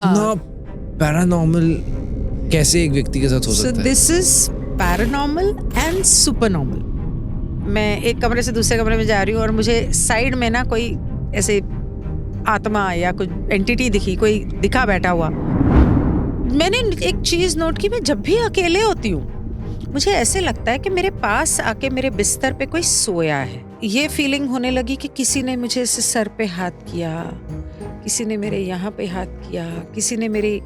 ना पैरानॉर्मल कैसे एक व्यक्ति के साथ हो So सकता है? this is paranormal and supernormal. मैं एक कमरे से दूसरे कमरे में जा रही हूँ और मुझे साइड में ना कोई ऐसे आत्मा या कुछ एंटिटी दिखी, कोई दिखा बैठा हुआ। मैंने एक चीज नोट की, मैं जब भी अकेले होती हूँ मुझे ऐसे लगता है कि मेरे पास आके मेरे बिस्तर पे कोई सोया है। ये फीलिंग होने लगी कि किसी ने मुझे ऐसे सर पे हाथ किया, किसी ने मेरे यहाँ पे हाथ किया, किसी ने मेरी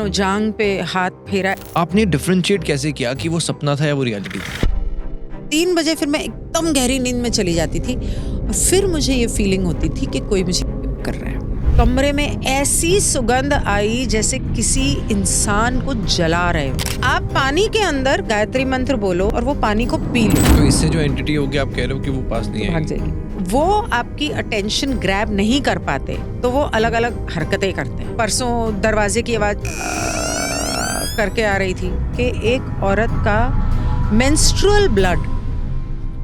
जांग पे हाथ फेरा। आपने डिफरेंशिएट कैसे किया कि वो सपना था या वो रियलिटी थी? 3 बजे फिर मैं एकदम गहरी नींद में चली जाती थी और फिर मुझे ये फीलिंग होती थी कि कोई मुझे कर रहा है। कमरे में ऐसी सुगंध आई जैसे किसी इंसान को जला रहे हो। आप पानी के अंदर गायत्री मंत्र बोलो और वो पानी को पी लो, तो इससे जो एंटिटी होगी आप कह रहे हो कि वो पास नहीं भाग आएगी? जाएगी। वो आपकी अटेंशन ग्रैब नहीं कर पाते तो वो अलग अलग हरकतें करते हैं। परसों दरवाजे की आवाज करके आ रही थी कि एक औरत का मेंस्ट्रुअल ब्लड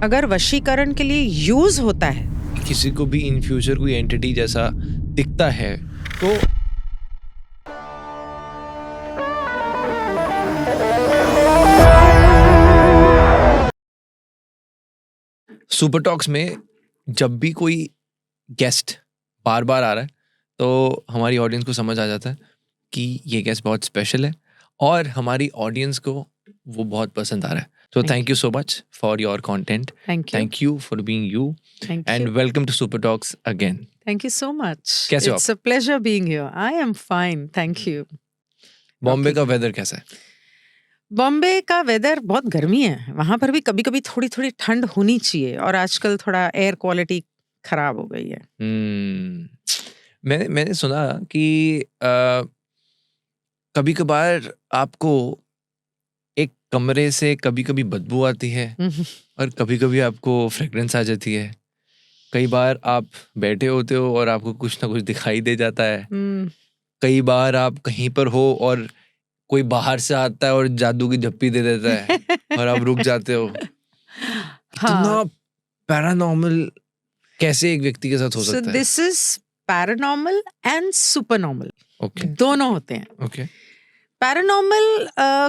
अगर वशीकरण के लिए यूज होता है, किसी को भी इन फ्यूचर कोई एंटिटी जैसा दिखता है तो सुपर टॉक्स में जब भी कोई गेस्ट बार बार आ रहा है तो हमारी ऑडियंस को समझ आ जाता है कि ये गेस्ट बहुत स्पेशल है और हमारी ऑडियंस को वो बहुत पसंद आ रहा है। तो thank you so much for your content. Thank you for being you and welcome to Super Talks again. Thank you so much. कैसे हो it's a pleasure being here. I am fine, thank you. Bombay का weather कैसा है? बॉम्बे का weather बहुत गर्मी है। वहां पर भी कभी कभी थोड़ी थोड़ी ठंड होनी चाहिए और आजकल थोड़ा एयर क्वालिटी खराब हो गई है। मैंने सुना कि कभी कभार आपको एक कमरे से कभी कभी बदबू आती है और कभी कभी आपको फ्रेग्रेंस आ जाती है। कई बार आप बैठे होते हो और आपको कुछ ना कुछ दिखाई दे जाता है। कई बार आप कहीं पर हो और कोई बाहर से आता है और जादू की झप्पी दे देता है और आप रुक जाते हो। इतना पैरानॉर्मल कैसे एक व्यक्ति के साथ हो सकता है? दिस इज पैरानॉर्मल एंड सुपरनॉर्मल, दोनों होते हैं। ओके। पैरानॉर्मल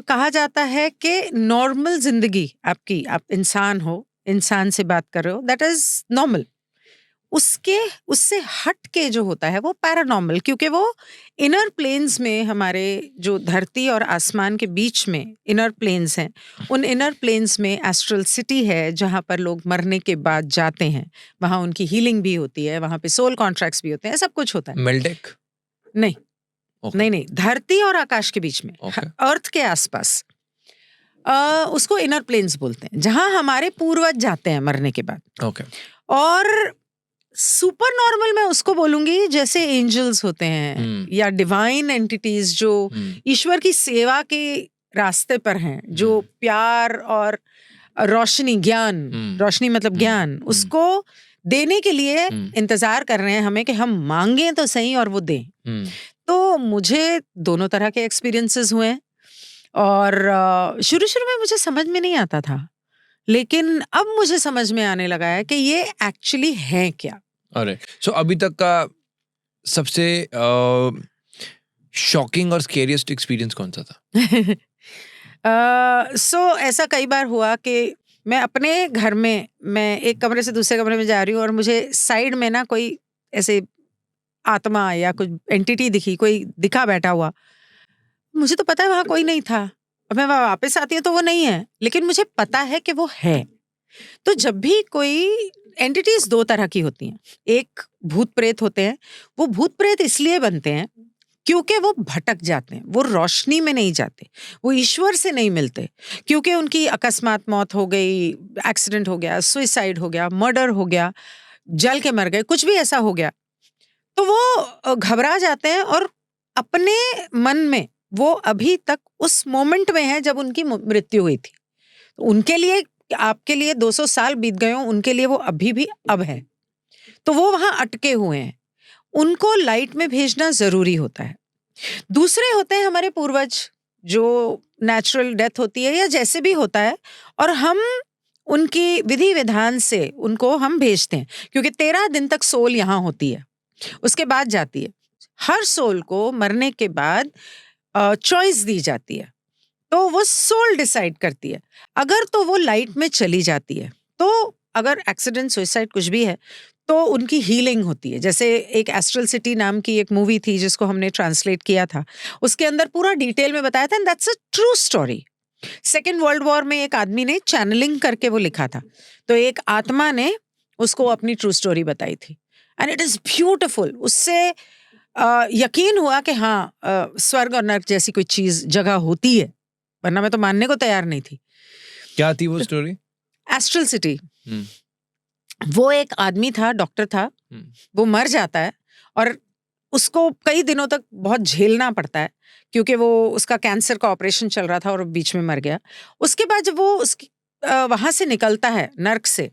कहा जाता है कि नॉर्मल जिंदगी आपकी, आप इंसान हो, इंसान से बात कर रहे हो, दैट इज नॉर्मल। उससे हट के जो होता है वो पैरानॉर्मल, क्योंकि वो इनर प्लेन्स में, हमारे जो धरती और आसमान के बीच में इनर प्लेन्स हैं, उन इनर प्लेन्स में एस्ट्रल सिटी है जहाँ पर लोग मरने के बाद जाते हैं। वहाँ उनकी हीलिंग भी होती है, वहाँ पे सोल कॉन्ट्रैक्ट्स भी होते हैं, सब कुछ होता है। मेल्डेक? नहीं, नहीं, धरती और आकाश के बीच में, अर्थ के आसपास, उसको इनर प्लेन्स बोलते हैं, जहाँ हमारे पूर्वज जाते हैं मरने के बाद। और सुपर नॉर्मल मैं उसको बोलूंगी जैसे एंजल्स होते हैं या डिवाइन एंटिटीज जो ईश्वर की सेवा के रास्ते पर हैं, जो प्यार और रोशनी, ज्ञान, रोशनी मतलब ज्ञान, उसको देने के लिए इंतजार कर रहे हैं हमें कि हम मांगे तो सही और वो दें। तो मुझे दोनों तरह के एक्सपीरियंसेस हुए हैं और शुरू में मुझे समझ में नहीं आता था, लेकिन अब मुझे समझ में आने लगा है कि ये एक्चुअली है क्या। अरे सो अभी तक का सबसे शॉकिंग और स्केरियस्ट एक्सपीरियंस कौन सा था? ऐसा कई बार हुआ कि मैं अपने घर में, मैं एक कमरे से दूसरे कमरे में जा रही हूँ और मुझे साइड में ना कोई ऐसे आत्मा या कुछ एंटिटी दिखी, कोई दिखा बैठा हुआ। मुझे तो पता है वहां कोई नहीं था, अब मैं वापस आती हूँ तो वो नहीं है, लेकिन मुझे पता है कि वो है। तो जब भी कोई एंटिटीज 2 तरह की होती हैं, एक भूत प्रेत होते हैं। वो भूत प्रेत इसलिए बनते हैं क्योंकि वो भटक जाते हैं, वो रोशनी में नहीं जाते, वो ईश्वर से नहीं मिलते, क्योंकि उनकी अकस्मात मौत हो गई, एक्सीडेंट हो गया, सुइसाइड हो गया, मर्डर हो गया, जल के मर गए, कुछ भी ऐसा हो गया, तो वो घबरा जाते हैं और अपने मन में वो अभी तक उस मोमेंट में है जब उनकी मृत्यु हुई थी। उनके लिए, आपके लिए 200 साल बीत गए हो, उनके लिए वो अभी भी अब है, तो वो वहां अटके हुए हैं। उनको लाइट में भेजना जरूरी होता है। दूसरे होते हैं हमारे पूर्वज, जो नेचुरल डेथ होती है या जैसे भी होता है, और हम उनकी विधि विधान से उनको हम भेजते हैं, क्योंकि 13 दिन तक सोल यहाँ होती है, उसके बाद जाती है। हर सोल को मरने के बाद चॉइस दी जाती है, तो वो सोल डिसाइड करती है। अगर तो वो लाइट में चली जाती है, तो अगर एक्सीडेंट, सुसाइड कुछ भी है, तो उनकी हीलिंग होती है। जैसे एक एस्ट्रल सिटी नाम की एक मूवी थी जिसको हमने ट्रांसलेट किया था, उसके अंदर पूरा डिटेल में बताया था, and that's a true story. Second world war में एक आदमी ने चैनलिंग करके वो लिखा था, तो एक आत्मा ने उसको अपनी ट्रू स्टोरी बताई थी, एंड इट इज ब्यूटिफुल। उससे यकीन हुआ कि हाँ, स्वर्ग और नर्क जैसी कोई चीज जगह होती है, वरना मैं तो मानने को तैयार नहीं थी। क्या थी वो स्टोरी? Astral city. वो एक आदमी था, डॉक्टर था, वो मर जाता है और उसको कई दिनों तक बहुत झेलना पड़ता है, क्योंकि वो उसका कैंसर का ऑपरेशन चल रहा था और बीच में मर गया। उसके बाद जब वो उसकी वहां से निकलता है, नर्क से,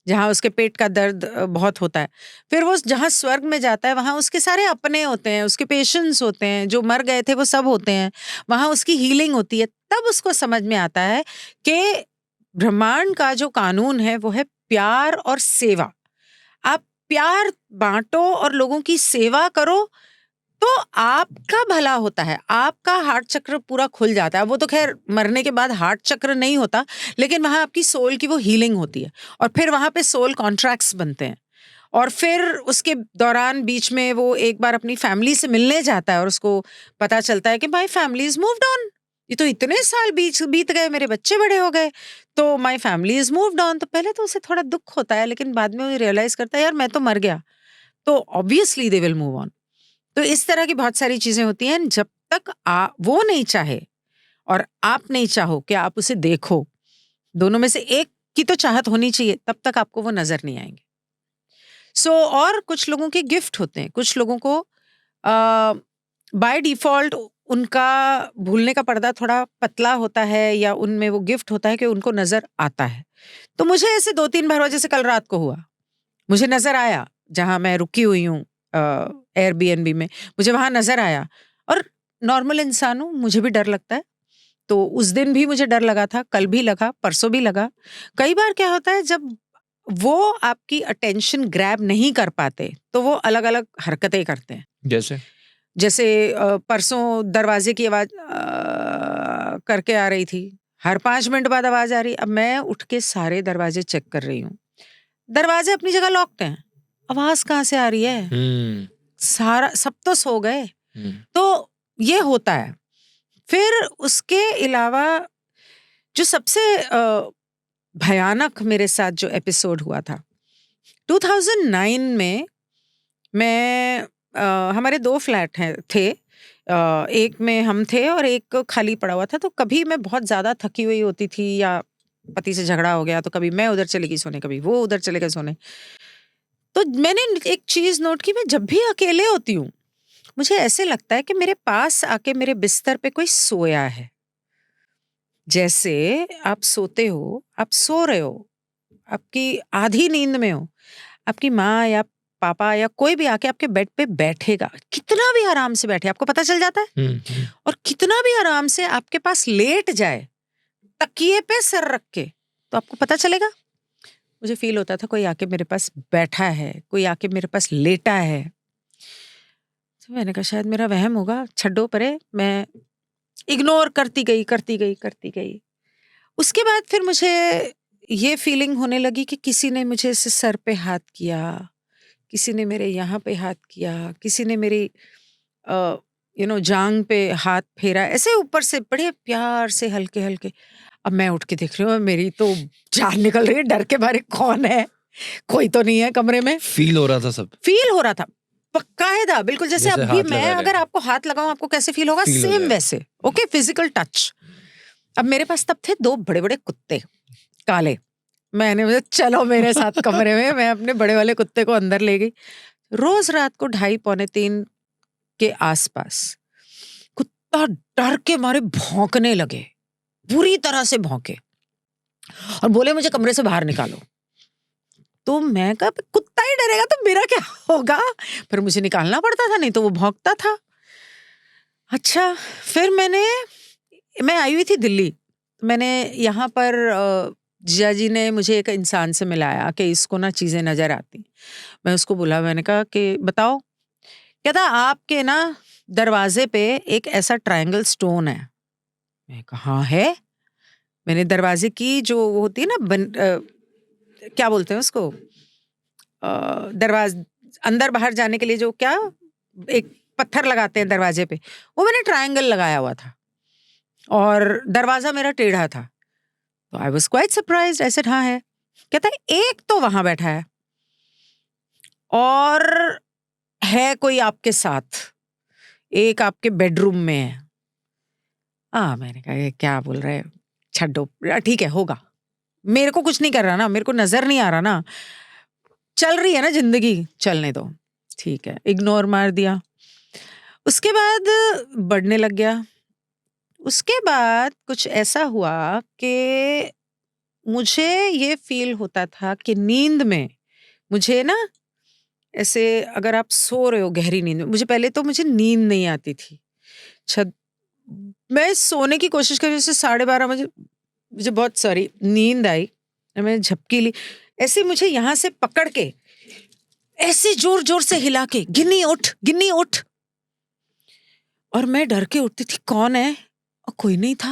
जहाँ उसके पेट का दर्द बहुत होता है, फिर वो जहाँ स्वर्ग में जाता है, वहाँ उसके सारे अपने होते हैं, उसके पेशेंट्स होते हैं, जो मर गए थे वो सब होते हैं, वहाँ उसकी हीलिंग होती है। तब उसको समझ में आता है कि ब्रह्मांड का जो कानून है वो है प्यार और सेवा। आप प्यार बांटो और लोगों की सेवा करो तो आपका भला होता है, आपका हार्ट चक्र पूरा खुल जाता है। वो तो खैर मरने के बाद हार्ट चक्र नहीं होता, लेकिन वहां आपकी सोल की वो हीलिंग होती है, और फिर वहां पे सोल कॉन्ट्रैक्ट्स बनते हैं, और फिर उसके दौरान बीच में वो एक बार अपनी फैमिली से मिलने जाता है और उसको पता चलता है कि my family is moved on. ये तो इतने साल बीत गए, मेरे बच्चे बड़े हो गए, तो my family is moved on. तो पहले तो उसे थोड़ा दुख होता है, लेकिन बाद में वो रियलाइज करता है यार मैं तो मर गया, तो obviously they will move on. तो इस तरह की बहुत सारी चीजें होती हैं। जब तक वो नहीं चाहे और आप नहीं चाहो कि आप उसे देखो, दोनों में से एक की तो चाहत होनी चाहिए, तब तक आपको वो नजर नहीं आएंगे। और कुछ लोगों के गिफ्ट होते हैं, कुछ लोगों को बाय डिफॉल्ट उनका भूलने का पर्दा थोड़ा पतला होता है, या उनमें वो गिफ्ट होता है कि उनको नजर आता है। तो मुझे ऐसे 2-3 बार हुआ, जैसे कल रात को हुआ, मुझे नजर आया जहां मैं रुकी हुई हूँ एयरबीएनबी में, मुझे वहां नजर आया। और नॉर्मल इंसान हूँ, मुझे भी डर लगता है, तो उस दिन भी मुझे डर लगा था, कल भी लगा, परसों भी लगा। कई बार क्या होता है, जब वो आपकी अटेंशन ग्रैब नहीं कर पाते तो वो अलग अलग हरकतें करते हैं। जैसे परसों दरवाजे की आवाज करके आ रही थी, हर 5 मिनट बाद आवाज आ रही। अब मैं उठ के सारे दरवाजे चेक कर रही हूँ, दरवाजे अपनी जगह लॉक्ड हैं, आवाज कहाँ से आ रही है? सारा सब तो सो गए। तो ये होता है। फिर उसके अलावा जो सबसे भयानक मेरे साथ जो एपिसोड हुआ था 2009 में, मैं हमारे 2 फ्लैट थे, एक में हम थे और एक खाली पड़ा हुआ था। तो कभी मैं बहुत ज्यादा थकी हुई होती थी या पति से झगड़ा हो गया, तो कभी मैं उधर चली गई सोने, कभी वो उधर चले गए सोने। तो मैंने एक चीज नोट की, मैं जब भी अकेले होती हूँ मुझे ऐसे लगता है कि मेरे पास आके मेरे बिस्तर पे कोई सोया है। जैसे आप सोते हो, आप सो रहे हो, आपकी आधी नींद में हो, आपकी माँ या पापा या कोई भी आके आपके बेड पे बैठेगा, कितना भी आराम से बैठे आपको पता चल जाता है, और कितना भी आराम से आपके पास लेट जाए तकिए पे सर रख के, तो आपको पता चलेगा। मुझे फील होता था कोई आके मेरे पास बैठा है, कोई आके मेरे पास लेटा है। तो मैंने कहा शायद मेरा वहम होगा, छड्डो परे, मैं इग्नोर करती गई। उसके बाद फिर मुझे ये फीलिंग होने लगी कि किसी ने मुझे ऐसे सर पे हाथ किया, किसी ने मेरे यहाँ पे हाथ किया, किसी ने मेरी जांग पे हाथ फेरा, ऐसे ऊपर से बड़े प्यार से हल्के हल्के। अब मैं उठ के देख रही हूँ, मेरी तो जान निकल रही है, डर के मारे कौन है, कोई तो नहीं है कमरे में। फील हो रहा था, सब फील हो रहा था बकायदा, बिल्कुल जैसे अभी मैं अगर आपको हाथ लगाऊं आपको कैसे फील होगा, सेम वैसे। Okay, physical touch. अब मेरे पास तब थे 2 बड़े बड़े कुत्ते काले। मैंने मुझे चलो मेरे साथ कमरे में, मैं अपने बड़े वाले कुत्ते को अंदर ले गई। रोज रात को 2:30-3 के आसपास कुत्ता डर के मारे भौंकने लगे, बुरी तरह से भौंके, और बोले मुझे कमरे से बाहर निकालो। तो मैं कहा कुत्ता ही डरेगा तो मेरा क्या होगा, फिर मुझे निकालना पड़ता था, नहीं तो वो भौंकता था। अच्छा, फिर मैं आई हुई थी दिल्ली, मैंने यहाँ पर जिया जी ने मुझे एक इंसान से मिलाया कि इसको ना चीजें नजर आती। मैं उसको बोला, मैंने कहा कि बताओ कहता आपके ना दरवाजे पे एक ऐसा ट्रायंगल स्टोन है। मैं कहा हाँ है। मैंने दरवाजे की जो वो होती है ना क्या बोलते हैं उसको, दरवाजे अंदर बाहर जाने के लिए जो क्या एक पत्थर लगाते हैं दरवाजे पे, वो मैंने ट्रायंगल लगाया हुआ था और दरवाजा मेरा टेढ़ा था। तो I was quite surprised. I said हाँ है। कहता है एक तो वहां बैठा है और है कोई आपके साथ, एक आपके बेडरूम में है। मैंने कहा ये क्या बोल रहे हैं, छड्डो, ठीक है होगा, मेरे को कुछ नहीं कर रहा ना, मेरे को नजर नहीं आ रहा ना, चल रही है ना जिंदगी, चलने दो, ठीक है, इग्नोर मार दिया। उसके बाद बढ़ने लग गया। उसके बाद कुछ ऐसा हुआ कि मुझे ये फील होता था कि नींद में मुझे ना ऐसे, अगर आप सो रहे हो गहरी नींद में, मुझे नींद नहीं आती थी। मैं सोने की कोशिश कर रही, जैसे 12:30 मुझे बहुत सारी नींद आई, मैं झपकी ली, ऐसे मुझे यहाँ से पकड़ के ऐसे जोर जोर से हिला के गिन्नी उठ, और मैं डर के उठती थी, कौन है, और कोई नहीं था।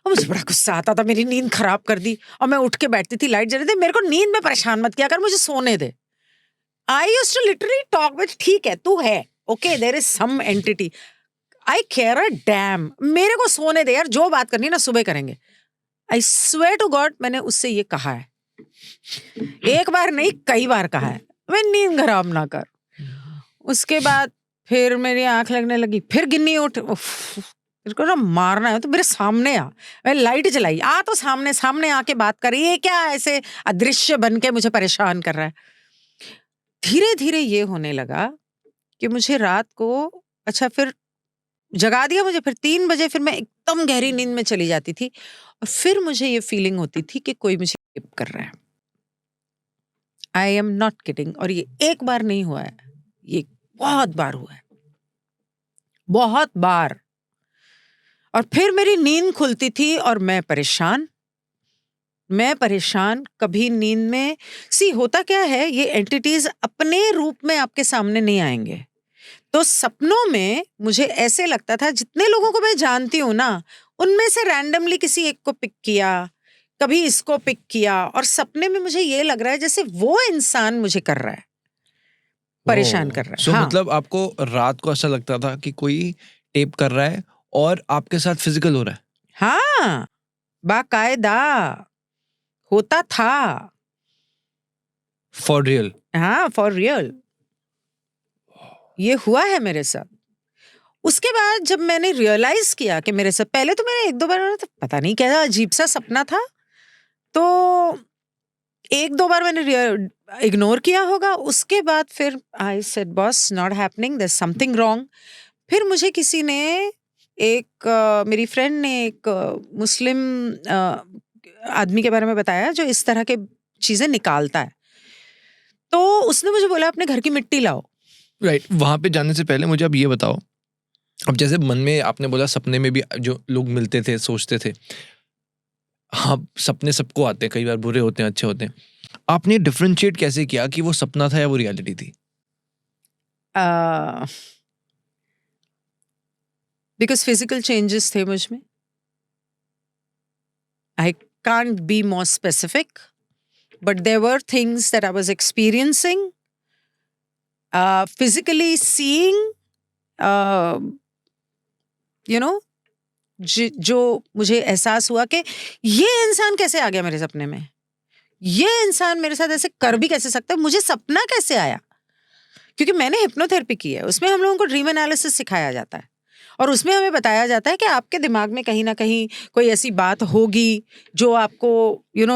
और मुझे बड़ा गुस्सा आता था, मेरी नींद खराब कर दी। और मैं उठ के बैठती थी, लाइट जल रही थी, मेरे को नींद में परेशान मत किया कर, मुझे सोने दे। I used to literally talk with, ठीक है तू है, okay there is some entity, I care a damn, मेरे को सोने दे यार, जो बात करनी है ना सुबह करेंगे। आई स्वेयर टू गॉड मैंने उससे ये कहा है, एक बार नहीं कई बार कहा है, मैं नींद खराब ना कर। उसके बाद फिर मेरी आंख लगने लगी, फिर गिन्नी उठ, मेरे को ना मारना है तो मेरे सामने आ। मैं लाइट जलाई, आ तो सामने आके बात कर, ये क्या ऐसे अदृश्य बन के मुझे परेशान कर रहा है। धीरे धीरे ये होने लगा कि मुझे रात को, अच्छा फिर जगा दिया मुझे, फिर 3 बजे फिर मैं एकदम गहरी नींद में चली जाती थी, और फिर मुझे ये फीलिंग होती थी कि कोई मुझे रेप कर रहा है। I am not kidding. और ये एक बार नहीं हुआ है, ये बहुत बार हुआ है, बहुत बार। और फिर मेरी नींद खुलती थी और मैं परेशान, कभी नींद में होता क्या है, ये एंटिटीज अपने रूप में आपके सामने नहीं आएंगे। तो सपनों में मुझे ऐसे लगता था, जितने लोगों को मैं जानती हूँ ना, उनमें से रैंडमली किसी एक को पिक किया, कभी इसको पिक किया, और सपने में मुझे ये लग रहा है जैसे वो इंसान मुझे कर रहा है, परेशान कर रहा है। So, हाँ। मतलब आपको रात को ऐसा लगता था कि कोई टेप कर रहा है और आपके साथ फिजिकल हो रहा है? हाँ, बाकायदा होता था। For real? हाँ, फॉर रियल ये हुआ है मेरे साथ। उसके बाद जब मैंने रियलाइज किया कि मेरे साथ, पहले तो मैंने 1-2 बार, तो पता नहीं क्या अजीब सा सपना था, तो 1-2 बार मैंने इग्नोर किया होगा। उसके बाद फिर I said boss, not happening, there is something wrong. फिर मुझे किसी ने, मेरी फ्रेंड ने एक मुस्लिम आदमी के बारे में बताया जो इस तरह के चीजें निकालता है। तो उसने मुझे बोला अपने घर की मिट्टी लाओ। राइट, वहां पे जाने से पहले मुझे अब ये बताओ, अब जैसे मन में आपने बोला सपने में भी जो लोग मिलते थे, सोचते थे, हाँ सपने सबको आते हैं, कई बार बुरे होते हैं, अच्छे होते हैं, आपने डिफरेंशिएट कैसे किया कि वो सपना था या वो रियलिटी थी? बिकॉज फिजिकल चेंजेस थे मुझ में। I can't be more specific, but there were things that I was experiencing, physically seeing, you know, जो मुझे एहसास हुआ कि ये इंसान कैसे आ गया मेरे सपने में, ये इंसान मेरे साथ ऐसे कर भी कैसे सकता है, मुझे सपना कैसे आया। क्योंकि मैंने हिप्नोथेरेपी की है, उसमें हम लोगों को ड्रीम एनालिसिस सिखाया जाता है, और उसमें हमें बताया जाता है कि आपके दिमाग में कहीं ना कहीं कोई ऐसी बात होगी जो आपको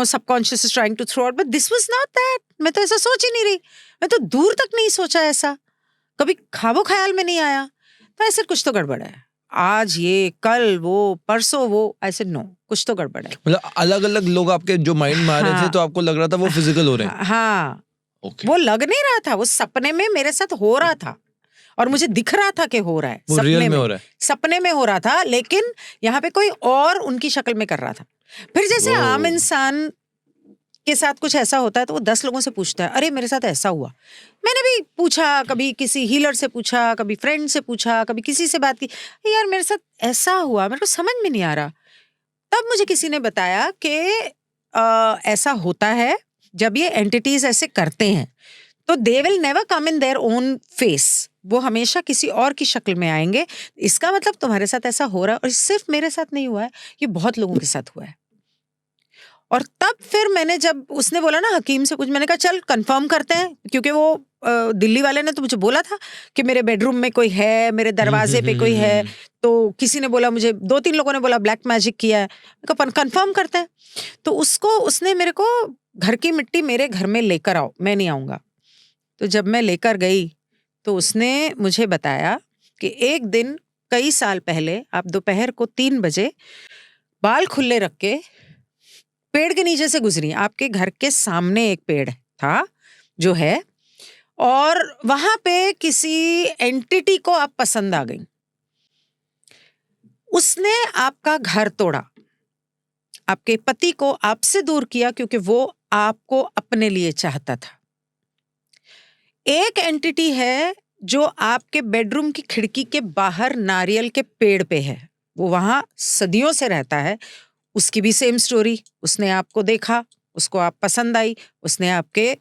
subconscious is trying to throw out, but this was not that. मैं तो ऐसा सोच ही नहीं रही, मैं तो दूर तक नहीं सोचा, ऐसा कभी ख्वाबो ख्याल में नहीं आया। तो ऐसे कुछ तो गड़बड़ है, आज ये कल वो परसों वो, ऐसे नो, कुछ तो गड़बड़ है। मतलब अलग अलग लोग आपके जो माइंड में आ रहे थे, तो आपको लग रहा था वो फिजिकल हो रहे हैं? हाँ, Okay. वो लग नहीं रहा था, वो सपने में मेरे साथ हो रहा था और मुझे दिख रहा था कि हो रहा है, वो रियल में हो रहा है, सपने में हो रहा था, लेकिन यहाँ पे कोई और उनकी शक्ल में कर रहा था। फिर जैसे आम इंसान के साथ कुछ ऐसा होता है तो वो 10 लोगों से पूछता है, अरे मेरे साथ ऐसा हुआ। मैंने भी पूछा, कभी किसी हीलर से पूछा, कभी फ्रेंड से पूछा, कभी किसी से बात की, यार मेरे साथ ऐसा हुआ, मेरे को समझ में नहीं आ रहा। तब मुझे किसी ने बताया कि ऐसा होता है जब ये एंटिटीज ऐसे करते हैं तो they will never come in their own face, वो हमेशा किसी और की शक्ल में आएंगे। इसका मतलब तुम्हारे साथ ऐसा हो रहा है, और सिर्फ मेरे साथ नहीं हुआ है, ये बहुत लोगों के साथ हुआ है। और तब फिर मैंने, जब उसने बोला ना हकीम से कुछ, मैंने कहा चल कंफर्म करते हैं, क्योंकि वो दिल्ली वाले ने तो मुझे बोला था कि मेरे बेडरूम में कोई है, मेरे दरवाजे पे कोई है। तो किसी ने बोला मुझे, 2-3 लोगों ने बोला ब्लैक मैजिक किया है, कंफर्म करते हैं। तो उसने मेरे को घर की मिट्टी मेरे घर में लेकर आओ, मैं नहीं आऊंगा। तो जब मैं लेकर गई तो उसने मुझे बताया कि एक दिन कई साल पहले आप दोपहर को 3 बजे बाल खुले रख के पेड़ के नीचे से गुजरी। आपके घर के सामने एक पेड़ था जो है, और वहां पे किसी एंटिटी को आप पसंद आ गई। उसने आपका घर तोड़ा, आपके पति को आपसे दूर किया, क्योंकि वो आपको अपने लिए चाहता था। एक एंटिटी है जो आपके बेडरूम की खिड़की के बाहर नारियल के पेड़ पे है, वो वहां सदियों से रहता है। उसकी भी सेम स्टोरी, उसने आपको देखा, उसको आप पसंद आई, उसने आपके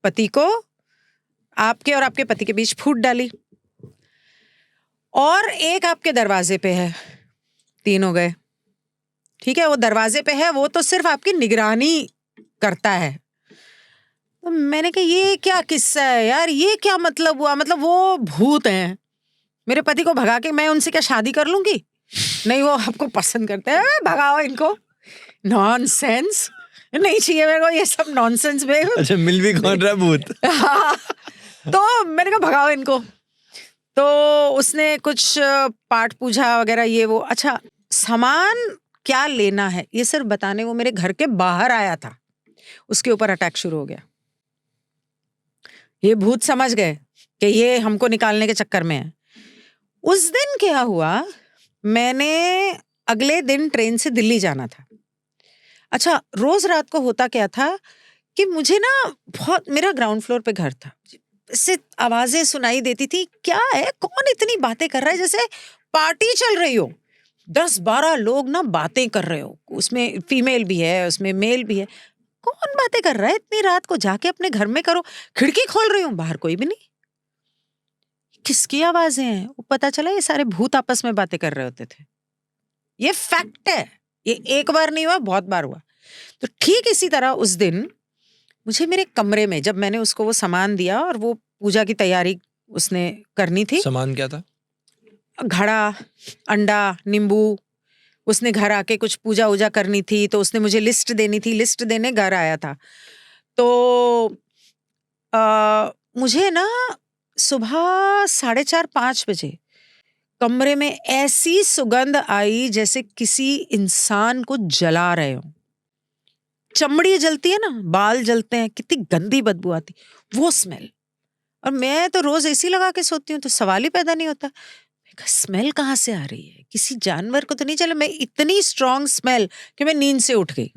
पति को, आपके और आपके पति के बीच फूट डाली। और एक आपके दरवाजे पे है, 3 हो गए, ठीक है। वो दरवाजे पे है, वो तो सिर्फ आपकी निगरानी करता है। तो मैंने कहा ये क्या किस्सा है यार, ये क्या मतलब हुआ? मतलब वो भूत हैं, मेरे पति को भगा के मैं उनसे क्या शादी कर लूंगी? नहीं, वो आपको पसंद करते हैं, भगाओ इनको। नॉनसेंस, नहीं चाहिए मेरे को ये सब नॉनसेंस में। अच्छा, मिल भी कौन रहा भूत? हाँ, तो मैंने कहा भगाओ इनको। तो उसने कुछ पाठ पूजा वगैरह ये वो। अच्छा, सामान क्या लेना है ये सिर्फ बताने वो मेरे घर के बाहर आया था, उसके ऊपर अटैक शुरू हो गया। ये भूत समझ गए कि ये हमको निकालने के चक्कर में है। उस दिन क्या हुआ, मैंने अगले दिन ट्रेन से दिल्ली जाना था। अच्छा, रोज रात को होता क्या था कि मुझे ना बहुत, मेरा ग्राउंड फ्लोर पे घर था, इससे आवाजें सुनाई देती थी। क्या है, कौन इतनी बातें कर रहा है, जैसे पार्टी चल रही हो, 10-12 लोग ना बातें कर रहे हो, उसमें फीमेल भी है, उसमें मेल भी है। कौन बातें कर रहा है इतनी रात को? जाके अपने घर में करो। खिड़की खोल रही हूँ, बाहर कोई भी नहीं। किसकी आवाजें हैं? वो पता चला ये सारे भूत आपस में बातें कर रहे होते थे। ये फैक्ट है, ये एक बार नहीं हुआ, बहुत बार हुआ। तो ठीक इसी तरह उस दिन मुझे मेरे कमरे में, जब मैंने उसको वो सामान दिया और वो पूजा की तैयारी उसने करनी थी। सामान क्या था? घड़ा, अंडा, नींबू। उसने घर आके कुछ पूजा वूजा करनी थी, तो उसने मुझे लिस्ट देनी थी, लिस्ट देने घर आया था। तो मुझे ना सुबह 4:30-5 बजे कमरे में ऐसी सुगंध आई जैसे किसी इंसान को जला रहे हो। चमड़ी जलती है ना, बाल जलते हैं, कितनी गंदी बदबू आती, वो स्मेल। और मैं तो रोज एसी लगा के सोती हूँ, तो सवाल ही पैदा नहीं होता, स्मेल कहाँ से आ रही है? किसी जानवर को तो नहीं चला? मैं इतनी स्ट्रॉन्ग स्मेल कि मैं नींद से उठ गई।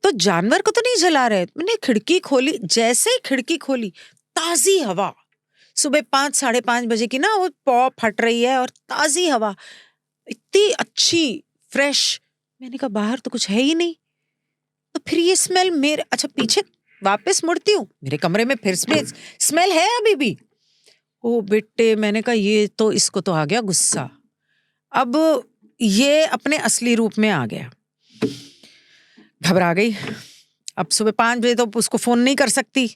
तो जानवर को तो नहीं जला रहे। मैंने खिड़की खोली, जैसे ही खिड़की खोली, ताजी हवा, सुबह 5-5:30 बजे की ना, वो पौ फट रही है और ताजी हवा इतनी अच्छी फ्रेश। मैंने कहा बाहर तो कुछ है ही नहीं, तो फिर ये स्मेल मेरे, अच्छा पीछे वापस मुड़ती हूँ, मेरे कमरे में फिर स्मेल है अभी भी। ओ बेटे, मैंने कहा ये तो, इसको तो आ गया गुस्सा, अब ये अपने असली रूप में आ गया। घबरा गई। अब सुबह 5 बजे तो उसको फोन नहीं कर सकती।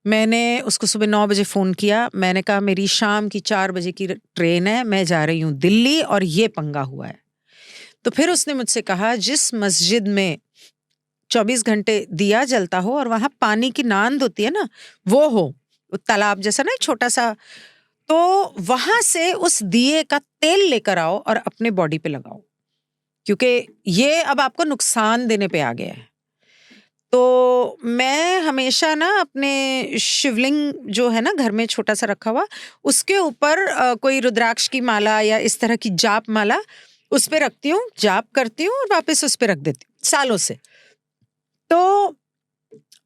मैंने उसको सुबह 9 बजे फोन किया। मैंने कहा मेरी शाम की 4 बजे की ट्रेन है, मैं जा रही हूँ दिल्ली और ये पंगा हुआ है। तो फिर उसने मुझसे कहा जिस मस्जिद में 24 घंटे दिया जलता हो और वहां पानी की नांद होती है ना, वो हो, तालाब जैसा ना छोटा सा, तो वहां से उस दिए का तेल लेकर आओ और अपने बॉडी पे लगाओ, क्योंकि ये अब आपको नुकसान देने पे आ गया है। तो मैं हमेशा ना अपने शिवलिंग जो है ना घर में छोटा सा रखा हुआ, उसके ऊपर कोई रुद्राक्ष की माला या इस तरह की जाप माला उस पे रखती हूँ, जाप करती हूँ और वापस उस पे रख देती हूँ, सालों से। तो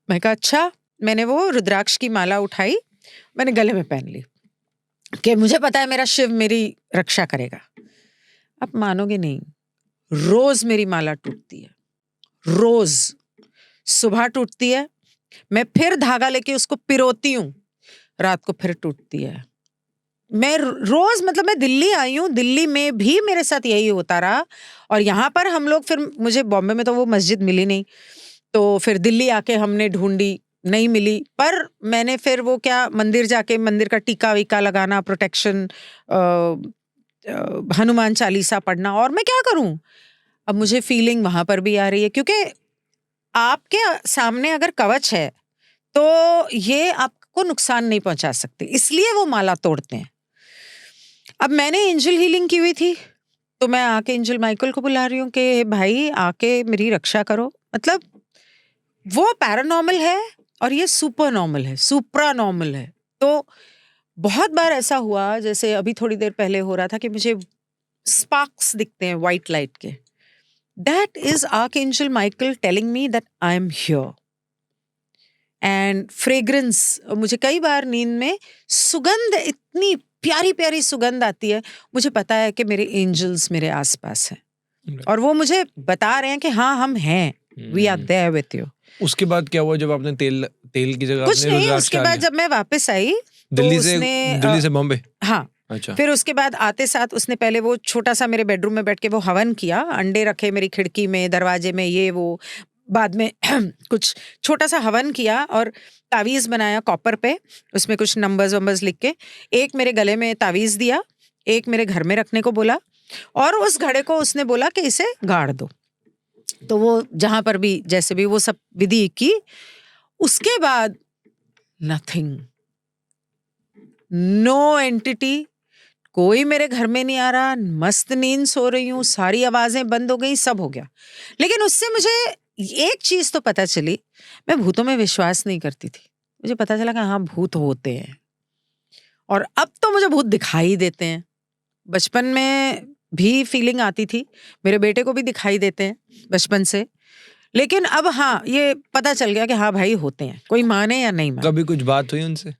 मैं कहा अच्छा, मैंने वो रुद्राक्ष की माला उठाई, मैंने गले में पहन ली कि मुझे पता है मेरा शिव मेरी रक्षा करेगा। आप मानोगे नहीं, रोज मेरी माला टूटती है, रोज सुबह टूटती है, मैं फिर धागा लेके उसको पिरोती हूँ, रात को फिर टूटती है। मैं रोज, मतलब मैं दिल्ली आई हूँ, दिल्ली में भी मेरे साथ यही होता रहा। और यहाँ पर हम लोग, फिर मुझे बॉम्बे में तो वो मस्जिद मिली नहीं, तो फिर दिल्ली आके हमने ढूंढी, नहीं मिली। पर मैंने फिर वो क्या, मंदिर जाके मंदिर का टीका वीका लगाना, प्रोटेक्शन, हनुमान चालीसा पढ़ना, और मैं क्या करूं। अब मुझे फीलिंग वहां पर भी आ रही है, क्योंकि आपके सामने अगर कवच है तो ये आपको नुकसान नहीं पहुंचा सकते, इसलिए वो माला तोड़ते हैं। अब मैंने एंजल हीलिंग की हुई थी, तो मैं आके एंजल माइकल को बुला रही हूँ कि भाई आके मेरी रक्षा करो। मतलब वो पैरानॉर्मल है और ये सुपर नॉर्मल है, सुप्रा नॉर्मल है। तो बहुत बार ऐसा हुआ, जैसे अभी थोड़ी देर पहले हो रहा था कि मुझे स्पार्क्स दिखते हैं व्हाइट लाइट के। That is archangel Michael telling me that I am here. And fragrance, मुझे कई बार नींद में सुगंध, इतनी प्यारी प्यारी सुगंध आती है, मुझे पता है कि मेरे एंजल्स मेरे आसपास हैं और वो मुझे बता रहे हैं कि हाँ हम हैं, we are there with you. उसके बाद क्या हुआ जब आपने तेल की जगह कुछ आपने नहीं, रुद्राक्ष उसके डाल बाद लिया? जब मैं वापस आई दिल्ली से बॉम्बे? हाँ। अच्छा। फिर उसके बाद आते साथ उसने पहले वो छोटा सा मेरे बेडरूम में बैठ के वो हवन किया, अंडे रखे मेरी खिड़की में, दरवाजे में, ये वो। बाद में कुछ छोटा सा हवन किया और तावीज बनाया कॉपर पे, उसमें कुछ नंबर्स वंबर्स लिख के। एक मेरे गले में तावीज दिया, एक मेरे घर में रखने को बोला, और उस घड़े को उसने बोला कि इसे गाड़ दो। तो वो जहां पर भी जैसे भी वो सब विधि की, उसके बाद नथिंग, नो एंटिटी, कोई मेरे घर में नहीं आ रहा, मस्त नींद सो रही हूँ, सारी आवाजें बंद हो गई, सब हो गया। लेकिन उससे मुझे एक चीज तो पता चली, मैं भूतों में विश्वास नहीं करती थी, मुझे पता चला कि हाँ भूत होते हैं, और अब तो मुझे भूत दिखाई देते हैं। बचपन में भी फीलिंग आती थी, मेरे बेटे को भी दिखाई देते हैं बचपन से, लेकिन अब हाँ ये पता चल गया कि हाँ भाई होते हैं, कोई माने या नहीं माने। कभी कुछ बात हुई उनसे?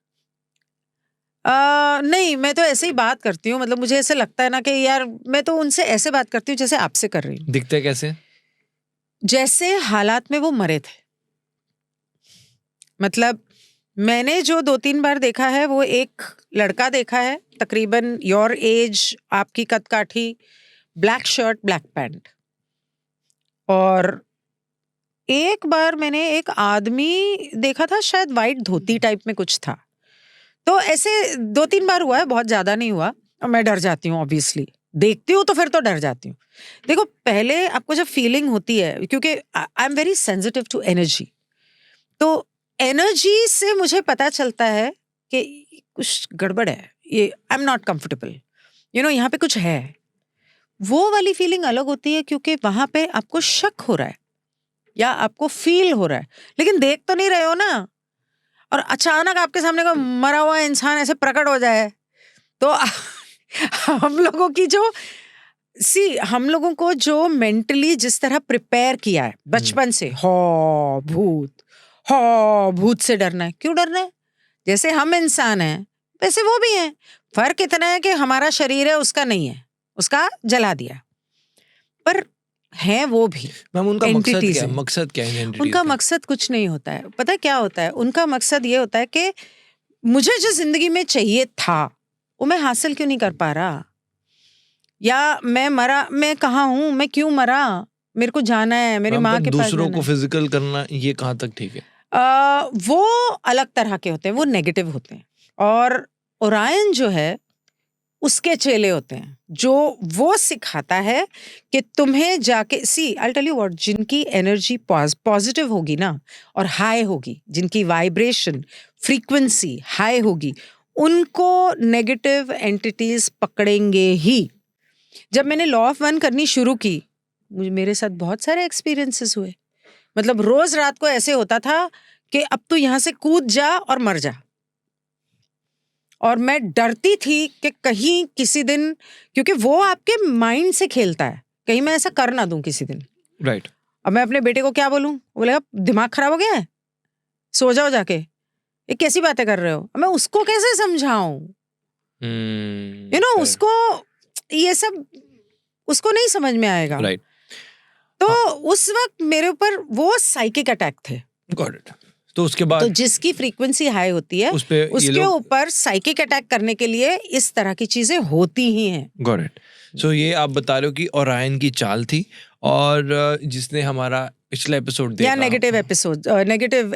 नहीं, मैं तो ऐसे ही बात करती हूँ, मतलब मुझे ऐसे लगता है ना कि यार मैं तो उनसे ऐसे बात करती हूँ जैसे आपसे कर रही हूँ। दिखते कैसे? जैसे हालात में वो मरे थे। मतलब मैंने जो 2-3 बार देखा है, वो एक लड़का देखा है तकरीबन योर एज, आपकी कद काठी, ब्लैक शर्ट ब्लैक पैंट, और एक बार मैंने एक आदमी देखा था, शायद वाइट धोती टाइप में कुछ था। तो ऐसे 2-3 बार हुआ है, बहुत ज्यादा नहीं हुआ, और मैं डर जाती हूँ ऑब्वियसली, देखती हूँ तो फिर तो डर जाती हूँ। देखो पहले आपको जब फीलिंग होती है, क्योंकि I am very sensitive to energy, तो एनर्जी से मुझे पता चलता है कि कुछ गड़बड़ है, ये आई एम नॉट कंफर्टेबल, यहाँ पे कुछ है। वो वाली फीलिंग अलग होती है, क्योंकि वहां पे आपको शक हो रहा है या आपको फील हो रहा है, लेकिन देख तो नहीं रहे हो ना। और अचानक आपके सामने कोई मरा हुआ इंसान ऐसे प्रकट हो जाए, तो हम लोगों की हम लोगों को जो मेंटली जिस तरह प्रिपेयर किया है बचपन से, भूत से डरना है, क्यों डरना है? जैसे हम इंसान हैं वैसे वो भी हैं, फर्क इतना है कि हमारा शरीर है, उसका नहीं है, उसका जला दिया, पर है वो भी। मैम उनका entities मकसद क्या है? उनका मकसद कुछ नहीं होता है, पता है क्या होता है? उनका मकसद ये होता है कि मुझे जो जिंदगी में चाहिए था वो मैं हासिल क्यों नहीं कर पा रहा, या मैं मरा, मैं कहाँ हूँ, मैं क्यों मरा, मेरे को जाना है मेरी माँ के पास दूसरों जाना को है। फिजिकल करना ये कहाँ तक ठीक है? वो अलग तरह के होते हैं, वो नेगेटिव होते हैं, और ओरायन जो है उसके चेले होते हैं, जो वो सिखाता है कि तुम्हें जाके आई टेल यू व्हाट, जिनकी एनर्जी पॉजिटिव होगी ना और हाई होगी, जिनकी वाइब्रेशन फ्रीक्वेंसी हाई होगी, उनको नेगेटिव एंटिटीज पकड़ेंगे ही। जब मैंने लॉ ऑफ वन करनी शुरू की, मेरे साथ बहुत सारे एक्सपीरियंसेस हुए। मतलब रोज रात को ऐसे होता था कि अब तू यहाँ से कूद जा और मर जा, और मैं डरती थी कि कहीं किसी दिन, क्योंकि वो आपके माइंड से खेलता है, कहीं मैं ऐसा कर ना दूं किसी दिन। राइट। अब मैं अपने बेटे को क्या बोलूं? वो बोलेगा दिमाग खराब हो गया है, सो जाओ जाके, ये कैसी बातें कर रहे हो? अब मैं उसको कैसे समझाऊं? उसको ये सब उसको नहीं समझ में आएगा। राइट। तो उस वक्त मेरे ऊपर वो साइकिक अटैक थे। Got it. तो उसके बाद तो जिसकी फ्रीक्वेंसी हाई होती है उसके ऊपर साइकिक अटैक करने के लिए इस तरह की चीजें होती ही हैं। Got it. सो ये आप बता रहे हो कि ओरायन की चाल थी, और जिसने हमारा पिछला एपिसोड देखा, या नेगेटिव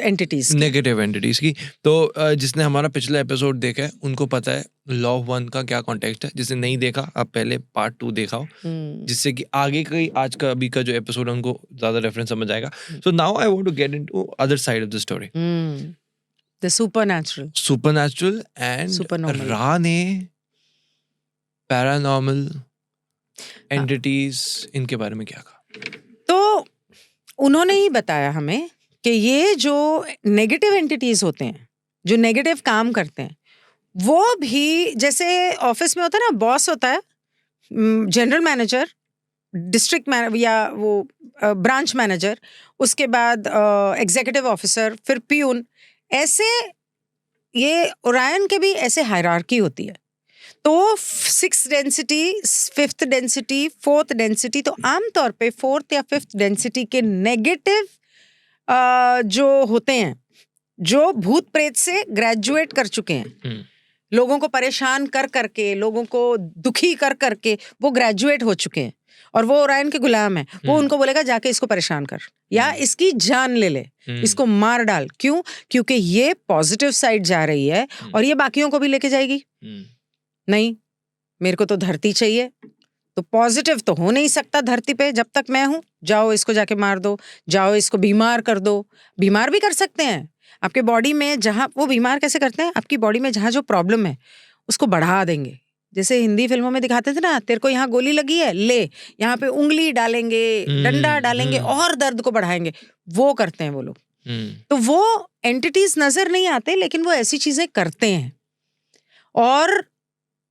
एंटिटीज की, तो जिसने हमारा पिछला एपिसोड देखा है उनको पता है लॉ ऑफ वन का क्या कॉन्टेक्स्ट है। जिसने नहीं देखा आप पहले पार्ट 2 देखा हो, जिससे कि आगे का आज का अभी का जो एपिसोड है उनको ज्यादा रेफरेंस समझ आएगा। So now I want to get into other side of the story, the supernatural and रा ने पैरानॉर्मल एंटिटीज, इनके बारे में क्या कहा? तो उन्होंने ही बताया हमें कि ये जो नेगेटिव एंटिटीज होते हैं, जो नेगेटिव काम करते हैं, वो भी जैसे ऑफिस में होता है ना, बॉस होता है, जनरल मैनेजर, डिस्ट्रिक्ट या वो ब्रांच मैनेजर, उसके बाद एग्जीक्यूटिव ऑफिसर, फिर पियून, ऐसे ये ओरायन के भी ऐसे हायरार्की होती है। तो 6th density, 5th density, 4th density, तो आमतौर पे 4th या 5th डेंसिटी के नेगेटिव जो होते हैं, जो भूत प्रेत से ग्रेजुएट कर चुके हैं, लोगों को परेशान कर करके, लोगों को दुखी कर करके वो ग्रेजुएट हो चुके हैं, और वो ओरायन के गुलाम है। वो उनको बोलेगा जाके इसको परेशान कर, या इसकी जान ले ले, इसको मार डाल। क्यों? क्योंकि ये पॉजिटिव साइड जा रही है और ये बाकियों को भी लेके जाएगी। नहीं, मेरे को तो धरती चाहिए, तो पॉजिटिव तो हो नहीं सकता धरती पे जब तक मैं हूं। जाओ इसको जाके मार दो, जाओ इसको बीमार कर दो। बीमार भी कर सकते हैं आपके बॉडी में, जहां वो बीमार कैसे करते हैं, आपकी बॉडी में जहां जो प्रॉब्लम है उसको बढ़ा देंगे। जैसे हिंदी फिल्मों में दिखाते थे ना, तेरे को यहाँ गोली लगी है, ले यहाँ पे उंगली डालेंगे, डंडा डालेंगे और दर्द को बढ़ाएंगे। वो करते हैं वो लोग। तो वो एंटिटीज नजर नहीं आते, लेकिन वो ऐसी चीजें करते हैं। और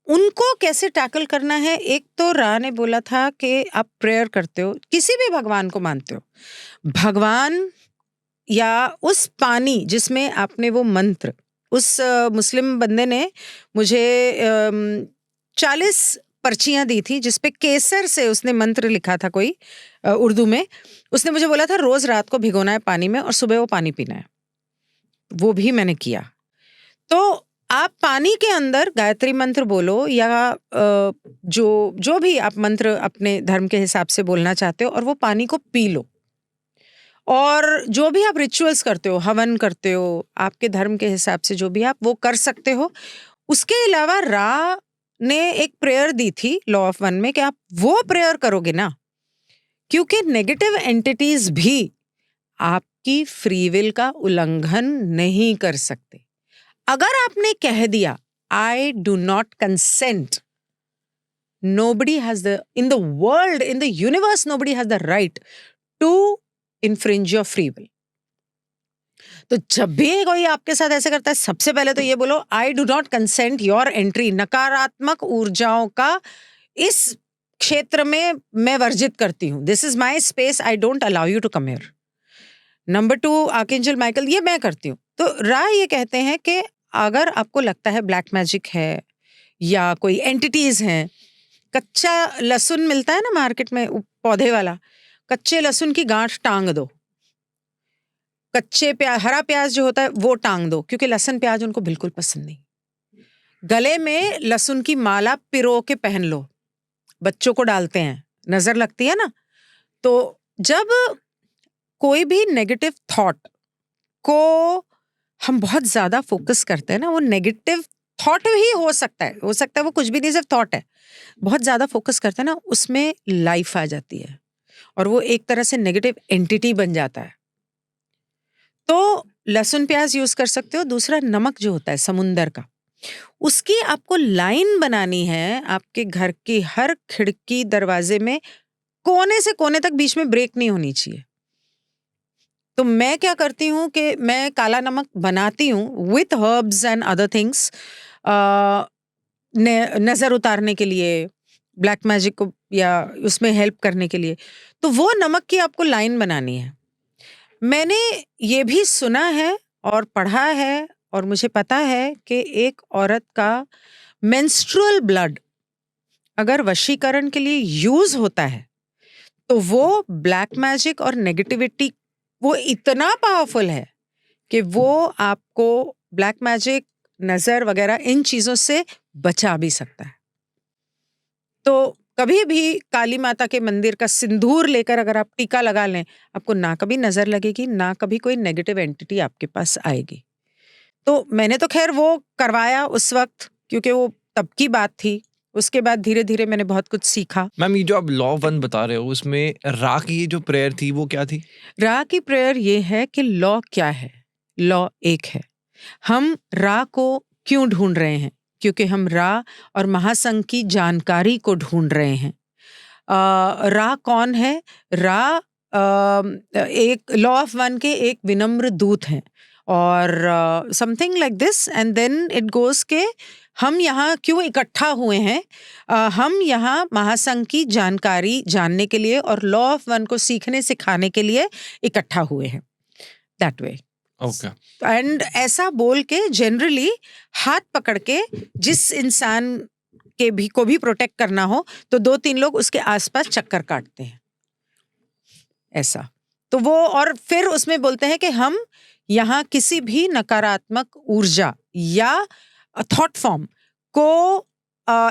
उनको कैसे टैकल करना है, एक तो रा ने बोला था कि आप प्रेयर करते हो, किसी भी भगवान को मानते हो, भगवान या उस पानी जिसमें आपने वो मंत्र, उस मुस्लिम बंदे ने मुझे 40 पर्चियां दी थी जिसपे केसर से उसने मंत्र लिखा था, कोई उर्दू में। उसने मुझे बोला था रोज रात को भिगोना है पानी में और सुबह वो पानी पीना है। वो भी मैंने किया। तो आप पानी के अंदर गायत्री मंत्र बोलो, या जो भी आप मंत्र अपने धर्म के हिसाब से बोलना चाहते हो, और वो पानी को पी लो। और जो भी आप रिचुअल्स करते हो, हवन करते हो, आपके धर्म के हिसाब से जो भी आप वो कर सकते हो। उसके अलावा रा ने एक प्रेयर दी थी लॉ ऑफ वन में कि आप वो प्रेयर करोगे ना, क्योंकि नेगेटिव एंटिटीज भी आपकी फ्री विल का उल्लंघन नहीं कर सकते। अगर आपने कह दिया I do not consent, nobody has the, in the world, in the universe, nobody has the right to infringe your free will. तो जब भी कोई आपके साथ ऐसे करता है, सबसे पहले तो ये बोलो I do not consent your entry. नकारात्मक ऊर्जाओं का इस क्षेत्र में मैं वर्जित करती हूँ। This is my space, I don't allow you to come here. Number 2 archangel Michael, ये मैं करती हूँ। तो रा ये कहते हैं कि अगर आपको लगता है ब्लैक मैजिक है या कोई एंटिटीज हैं, कच्चा लहसुन मिलता है ना मार्केट में, पौधे वाला, कच्चे लहसुन की गांठ टांग दो, कच्चे प्याज, हरा प्याज जो होता है वो टांग दो, क्योंकि लहसुन प्याज उनको बिल्कुल पसंद नहीं। गले में लहसुन की माला पिरो के पहन लो, बच्चों को डालते हैं, नजर लगती है ना। तो जब कोई भी नेगेटिव थॉट को हम बहुत ज्यादा फोकस करते हैं ना, वो नेगेटिव थॉट ही हो सकता है वो कुछ भी नहीं, सिर्फ थॉट है, बहुत ज्यादा फोकस करते हैं ना, उसमें लाइफ आ जाती है और वो एक तरह से नेगेटिव एंटिटी बन जाता है। तो लहसुन प्याज यूज कर सकते हो। दूसरा नमक जो होता है समुंदर का, उसकी आपको लाइन बनानी है आपके घर की हर खिड़की दरवाजे में, कोने से कोने तक बीच में ब्रेक नहीं होनी चाहिए। तो मैं क्या करती हूँ कि मैं काला नमक बनाती हूँ with herbs and other things, नजर उतारने के लिए, ब्लैक मैजिक को या उसमें हेल्प करने के लिए, तो वो नमक की आपको लाइन बनानी है। मैंने ये भी सुना है और पढ़ा है और मुझे पता है कि एक औरत का मेंस्ट्रुअल ब्लड अगर वशीकरण के लिए यूज होता है तो वो ब्लैक मैजिक और नेगेटिविटी वो इतना पावरफुल है कि वो आपको ब्लैक मैजिक, नजर वगैरह इन चीजों से बचा भी सकता है। तो कभी भी काली माता के मंदिर का सिंदूर लेकर अगर आप टीका लगा लें, आपको ना कभी नजर लगेगी, ना कभी कोई नेगेटिव एंटिटी आपके पास आएगी। तो मैंने तो खैर वो करवाया उस वक्त, क्योंकि वो तब की बात थी। उसके बाद धीरे धीरे मैंने बहुत कुछ सीखा। मैम, ये जो आप लॉ 1 बता रहे हो, उसमें रा की ये जो प्रेयर थी वो क्या थी? रा की प्रेयर ये है कि लॉ क्या है। लॉ एक है। हम रा को क्यों ढूंढ रहे हैं? क्योंकि हम रा और महासंघ की जानकारी को ढूंढ रहे हैं। रा कौन है? रा एक लॉ ऑफ वन के एक विनम्र दूत हैं और something like this, and then it goes के हम यहाँ क्यों इकट्ठा हुए हैं? हम यहाँ महासंघ की जानकारी जानने के लिए और लॉ ऑफ वन को सीखने सिखाने के लिए इकट्ठा हुए हैं। That way. ओके। एंड ऐसा बोल के जनरली हाथ पकड़ के जिस इंसान के भी को भी प्रोटेक्ट करना हो तो 2-3 लोग उसके आसपास चक्कर काटते हैं, ऐसा। तो वो और फिर उसमें बोलते हैं कि हम यहाँ किसी भी नकारात्मक ऊर्जा या थॉट फॉर्म को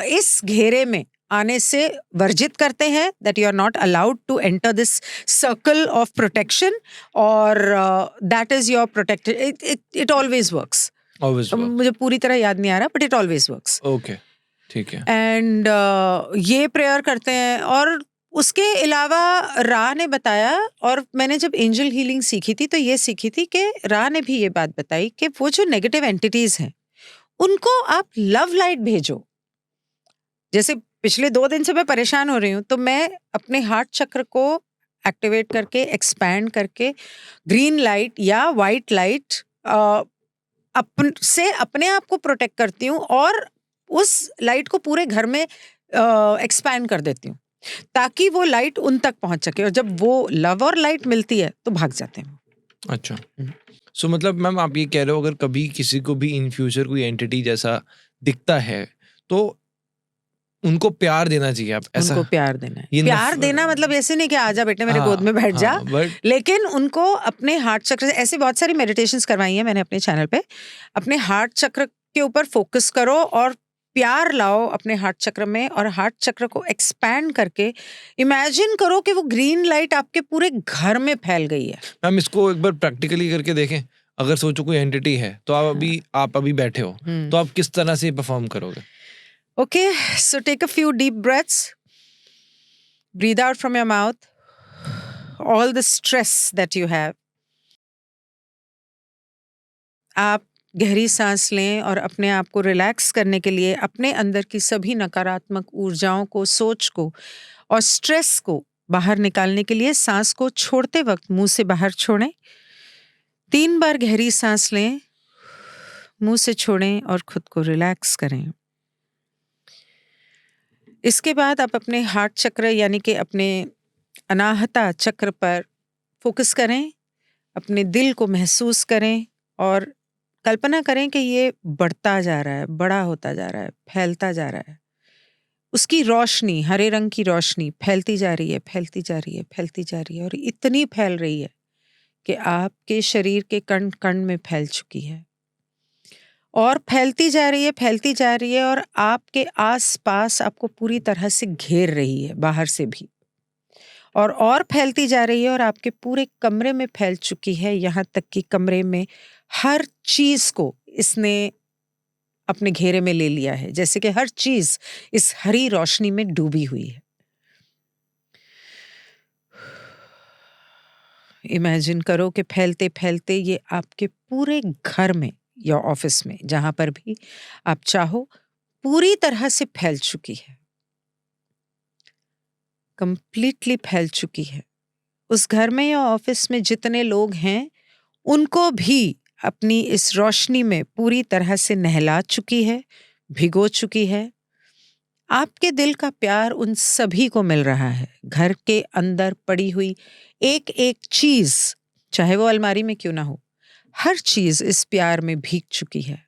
इस घेरे में आने से वर्जित करते हैं, that you are not allowed to enter this circle of protection, और that is your protected. It always works. मुझे पूरी तरह याद नहीं आ रहा, but it always works. Okay, ठीक है। एंड ये प्रेयर करते हैं। और उसके अलावा रा ने बताया, और मैंने जब एंजल हीलिंग सीखी थी तो ये सीखी थी कि रा ने भी ये बात बताई कि वो जो नेगेटिव एंटिटीज हैं उनको आप लव लाइट भेजो। जैसे पिछले 2 दिन से मैं परेशान हो रही हूँ, तो मैं अपने हार्ट चक्र को एक्टिवेट करके, एक्सपैंड करके ग्रीन लाइट या वाइट लाइट से अपने आप को प्रोटेक्ट करती हूँ और उस लाइट को पूरे घर में एक्सपैंड कर देती हूँ ताकि वो लाइट उन तक पहुंच सके, और जब वो लव और लाइट मिलती है तो भाग जाते हैं। अच्छा, सो मतलब मैम आप ये कह रहे हो अगर कभी किसी को भी इन फ्यूचर कोई एंटिटी जैसा दिखता है तो उनको प्यार देना चाहिए, आप ऐसा? उनको प्यार देना है। प्यार देना मतलब ऐसे नहीं कि आजा बेटे मेरे गोद में बैठ जा, लेकिन उनको अपने हार्ट चक्र से, ऐसे बहुत सारी मेडिटेशंस करवाई है मैंने अपने चैनल पे, अपने हार्ट चक्र के ऊपर फोकस करो और प्यार लाओ अपने हार्ट चक्र में, और हार्ट चक्र को एक्सपैंड करके इमेजिन करो कि वो ग्रीन लाइट आपके पूरे घर में फैल गई है। मैम इसको एक बार प्रैक्टिकली करके देखें। अगर सोचो कोई एंटिटी है तो आप अभी बैठे हो तो आप किस तरह से परफॉर्म करोगे? Okay, so take a few deep breaths. Breathe out from your mouth all the stress that you have. आप गहरी सांस लें और अपने आप को रिलैक्स करने के लिए अपने अंदर की सभी नकारात्मक ऊर्जाओं को, सोच को और स्ट्रेस को बाहर निकालने के लिए सांस को छोड़ते वक्त मुंह से बाहर छोड़ें। 3 बार गहरी सांस लें, मुंह से छोड़ें और खुद को रिलैक्स करें। इसके बाद आप अपने हार्ट चक्र यानी कि अपने अनाहता चक्र पर फोकस करें, अपने दिल को महसूस करें और कल्पना करें कि ये बढ़ता जा रहा है, बड़ा होता जा रहा है, फैलता जा रहा है। उसकी रोशनी, हरे रंग की रोशनी फैलती जा रही है, फैलती जा रही है, फैलती जा रही है, और इतनी फैल रही है कि आपके शरीर के कण कण में फैल चुकी है और फैलती जा रही है, फैलती जा रही है, और आपके आसपास आपको पूरी तरह से घेर रही है बाहर से भी, और फैलती जा रही है और आपके पूरे कमरे में फैल चुकी है, यहाँ तक कि कमरे में हर चीज को इसने अपने घेरे में ले लिया है, जैसे कि हर चीज इस हरी रोशनी में डूबी हुई है। इमेजिन करो कि फैलते फैलते ये आपके पूरे घर में या ऑफिस में, जहां पर भी आप चाहो, पूरी तरह से फैल चुकी है, कंप्लीटली फैल चुकी है। उस घर में या ऑफिस में जितने लोग हैं उनको भी अपनी इस रोशनी में पूरी तरह से नहला चुकी है, भिगो चुकी है। आपके दिल का प्यार उन सभी को मिल रहा है। घर के अंदर पड़ी हुई एक एक चीज, चाहे वो अलमारी में क्यों ना हो, हर चीज इस प्यार में भीग चुकी है।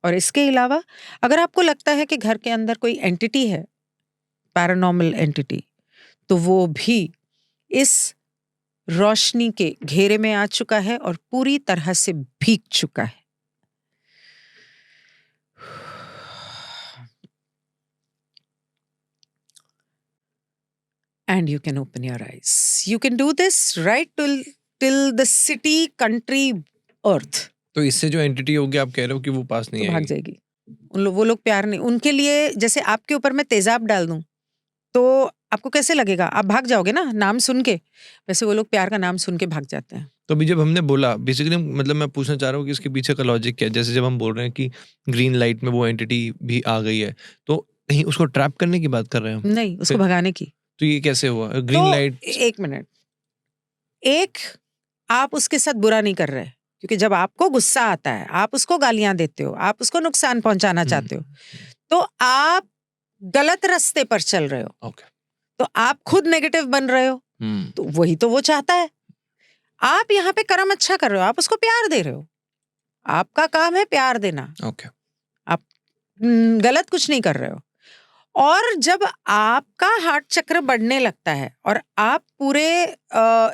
और इसके अलावा अगर आपको लगता है कि घर के अंदर कोई एंटिटी है, पैरानॉर्मल एंटिटी, तो वो भी इस रोशनी के घेरे में आ चुका है और पूरी तरह से भीग चुका है। And you can open your eyes. You can do this right till the city, country, earth. तो इससे जो एंटिटी होगी आप कह रहे हो कि वो पास नहीं तो भाग आएगी? जाएगी। वो लोग प्यार नहीं, उनके लिए जैसे आपके ऊपर मैं तेजाब डाल दूं तो आपको कैसे लगेगा? आप भाग जाओगे ना नाम सुन के, वैसे वो लोग प्यार का नाम सुन के भाग जाते हैं। तो अभी जब हमने बोला, बेसिकली मतलब मैं पूछना चाह रहा हूँ कि इसके पीछे का लॉजिक क्या है। जैसे जब हम बोल रहे हैं कि ग्रीन लाइट में वो एंटिटी भी आ गई है, तो कहीं उसको ट्रैप करने की बात कर रहे हैं हम? नहीं, उसको फिर- भगाने की। तो ये कैसे हुआ? ग्रीन तो लाइट। एक मिनट, एक आप उसके साथ बुरा नहीं कर रहे, क्योंकि जब आपको गुस्सा आता है, आप उसको गालियां देते हो, आप उसको नुकसान पहुंचाना चाहते हो, तो आप गलत रास्ते पर चल रहे हो। ओके। तो आप खुद नेगेटिव बन रहे हो। तो वही तो वो चाहता है। आप यहाँ पे कर्म अच्छा कर रहे हो, आप उसको प्यार दे रहे हो। आपका काम है प्यार देना। ओके। आप गलत कुछ नहीं कर रहे हो। और जब आपका हार्ट चक्र बढ़ने लगता है और आप पूरे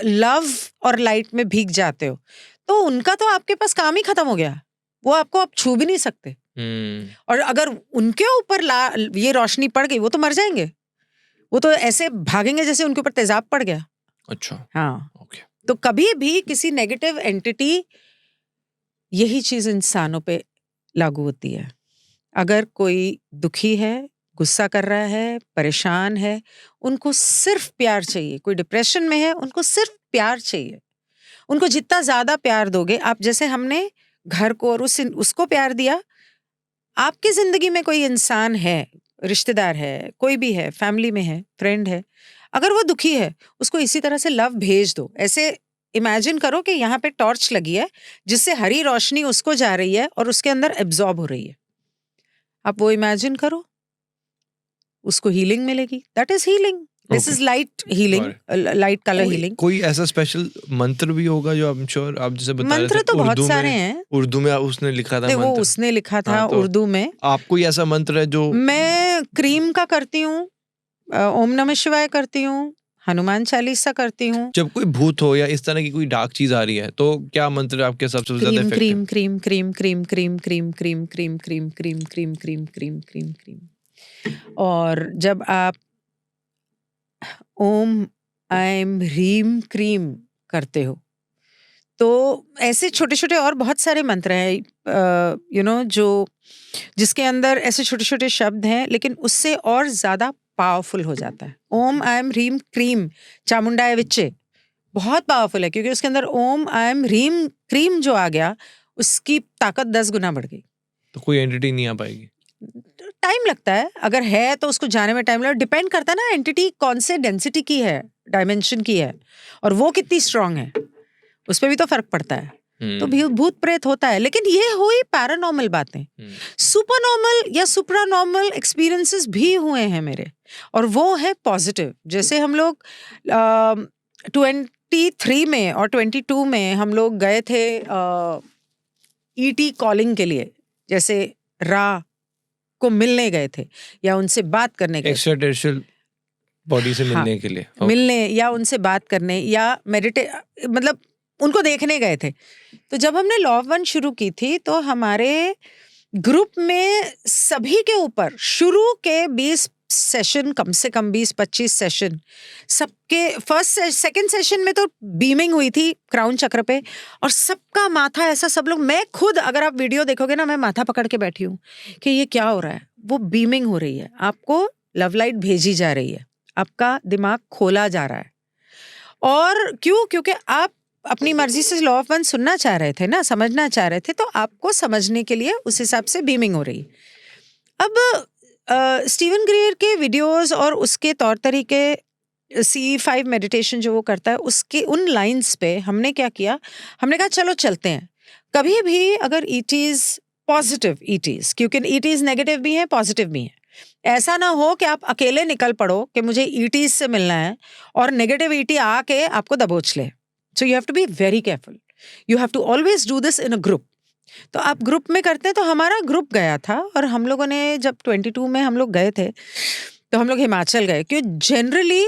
लव और लाइट में भीग जाते हो, तो उनका तो आपके पास काम ही खत्म हो गया। वो आपको आप छू भी नहीं सकते। और अगर उनके ऊपर ये रोशनी पड़ गई, वो तो मर जाएंगे। वो तो ऐसे भागेंगे जैसे उनके ऊपर तेजाब पड़ गया। अच्छा। हाँ। ओके। तो कभी भी किसी नेगेटिव एंटिटी, यही चीज इंसानों पे लागू होती है। अगर कोई दुखी है, गुस्सा कर रहा है, परेशान है, उनको सिर्फ प्यार चाहिए। कोई डिप्रेशन में है, उनको सिर्फ प्यार चाहिए। उनको जितना ज्यादा प्यार दोगे आप, जैसे हमने घर को और उसको प्यार दिया, आपकी जिंदगी में कोई इंसान है, रिश्तेदार है, कोई भी है, फैमिली में है, फ्रेंड है, अगर वो दुखी है, उसको इसी तरह से लव भेज दो। ऐसे इमेजिन करो कि यहाँ पे टॉर्च लगी है जिससे हरी रोशनी उसको जा रही है और उसके अंदर एब्जॉर्ब हो रही है। आप वो इमेजिन करो, उसको हीलिंग मिलेगी। That is healing. This is light healing, light colour healing. कोई ऐसा स्पेशल मंत्र भी होगा जो I'm sure आप जैसे बता रहे थे, मंत्र तो बहुत उर्दू सारे में, हैं। उर्दू में उसने लिखा था नहीं, वो मंत्र। उसने लिखा था हाँ, तो उर्दू में। आप कोई ऐसा मंत्र है जो? मैं क्रीम का करती हूँ, ओम नमः शिवाय करती हूँ, हनुमान चालीसा करती हूँ। जब कोई भूत हो या इस तरह की कोई डार्क चीज आ रही है, तो क्या मंत्र आपके सबसे ज्यादा cream effective? Cream cream cream cream cream cream cream cream cream cream cream cream cream cream cream. और जब आप ओम ऐम ह्रीम क्रीम करते हो, तो ऐसे छोटे छोटे और बहुत सारे मंत्र हैं जो जिसके अंदर ऐसे छोटे छोटे शब्द हैं, लेकिन उससे और ज्यादा पावरफुल हो जाता है। ओम ऐम ह्रीम क्रीम चामुंडाय विच्चे बहुत पावरफुल है, क्योंकि उसके अंदर ओम ऐम ह्रीम क्रीम जो आ गया, उसकी ताकत 10 गुना बढ़ गई। तो कोई एंटिटी नहीं आ पाएगी? टाइम लगता है, अगर है तो उसको जाने में टाइम लगता है। डिपेंड करता है ना एंटिटी कौन से डेंसिटी की है, डायमेंशन की है, और वो कितनी स्ट्रांग है, उस पर भी तो फर्क पड़ता है। तो भूत प्रेत होता है, लेकिन ये हुई पैरानॉर्मल बातें। सुपरनॉर्मल या सुप्रानॉर्मल एक्सपीरियंसेस भी हुए हैं मेरे, और वो है पॉजिटिव। जैसे हम लोग 23 में और 22 में हम लोग गए थे ईटी कॉलिंग के लिए, जैसे रा को मिलने गए थे या उनसे बात करने गए, एक्स्ट्राटेरियल बॉडी से मिलने के लिए। मिलने या उनसे बात करने या मतलब उनको देखने गए थे। तो जब हमने लॉ ऑफ वन शुरू की थी, तो हमारे ग्रुप में सभी के ऊपर शुरू के 20 सेशन, कम से कम 20-25 सेशन, सबके फर्स्ट सेकंड सेशन में तो बीमिंग हुई थी क्राउन चक्र पे, और सबका माथा ऐसा, सब लोग, मैं खुद, अगर आप वीडियो देखोगे ना, मैं माथा पकड़ के बैठी हूँ कि ये क्या हो रहा है। वो बीमिंग हो रही है, आपको लव लाइट भेजी जा रही है, आपका दिमाग खोला जा रहा है। और क्योंकि आप अपनी मर्जी से लॉ ऑफ वन सुनना चाह रहे थे ना, समझना चाह रहे थे, तो आपको समझने के लिए उस हिसाब से बीमिंग हो रही। अब स्टीवन ग्रीयर के वीडियोस और उसके तौर तरीके, C5 मेडिटेशन जो वो करता है, उसके उन लाइंस पे हमने क्या किया, हमने कहा चलो चलते हैं। कभी भी अगर ईटीज पॉजिटिव ईटीज, क्योंकि ईटीज नेगेटिव भी हैं, पॉजिटिव भी हैं, ऐसा ना हो कि आप अकेले निकल पड़ो कि मुझे ईटीज से मिलना है और नेगेटिव ईटी आके आपको दबोच ले. So you have to be very careful. You have to always do this in a group. तो आप ग्रुप में करते हैं. तो हमारा ग्रुप गया था और हम लोगों ने जब 22 में हम लोग गए थे तो हम लोग हिमाचल गए, क्योंकि जनरली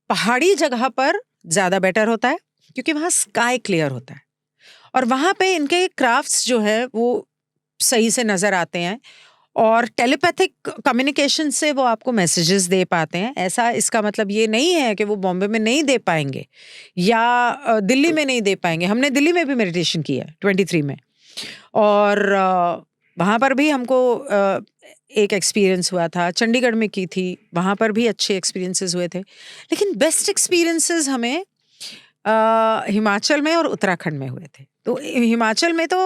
पहाड़ी जगह पर ज्यादा बेटर होता है क्योंकि वहाँ स्काई क्लियर होता है और वहाँ पे इनके क्राफ्ट्स जो है वो सही से नजर आते हैं और टेलीपैथिक कम्युनिकेशन से वो आपको मैसेजेस दे पाते हैं. ऐसा इसका मतलब ये नहीं है कि वो बॉम्बे में नहीं दे पाएंगे या दिल्ली में नहीं दे पाएंगे. हमने दिल्ली में भी मेडिटेशन किया 23 में और वहाँ पर भी हमको एक एक्सपीरियंस हुआ था. चंडीगढ़ में की थी, वहाँ पर भी अच्छे एक्सपीरियंसेस हुए थे. लेकिन बेस्ट एक्सपीरियंसेस हमें हिमाचल में और उत्तराखंड में हुए थे. तो हिमाचल में तो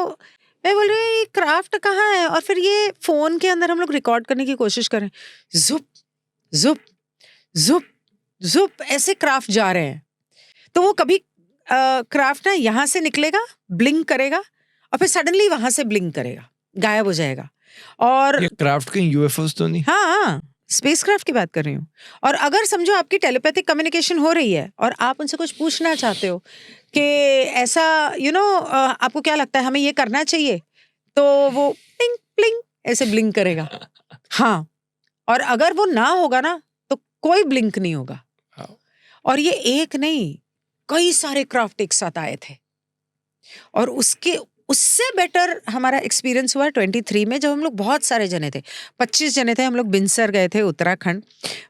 मैं बोल रही हूँ क्राफ्ट कहाँ है, और फिर ये फोन के अंदर हम लोग रिकॉर्ड करने की कोशिश करें, जुप जुप जुप जुप ऐसे क्राफ्ट जा रहे हैं. तो वो कभी क्राफ्ट ना यहाँ से निकलेगा, ब्लिंक करेगा और फिर सडनली वहां से ब्लिंक करेगा, गायब हो जाएगा. और ये क्राफ्ट कहीं यूएफओस तो नहीं? हाँ, स्पेसक्राफ्ट की बात कर रही हूँ. और अगर समझो आपकी टेलीपैथिक कम्युनिकेशन हो रही है और आप उनसे कुछ पूछना चाहते हो कि ऐसा आपको क्या लगता है हमें ये करना चाहिए, तो वो प्लिंग प्लिंग ऐसे ब्लिंक करेगा. हाँ, और अगर वो ना होगा ना तो कोई ब्लिंक नहीं होगा. और ये एक नहीं, कई सारे क्राफ्ट एक साथ आए थे. और उससे बेटर हमारा एक्सपीरियंस हुआ 23 में, जब हम लोग बहुत सारे जने थे, 25 जने थे. हम लोग बिनसर गए थे, उत्तराखंड.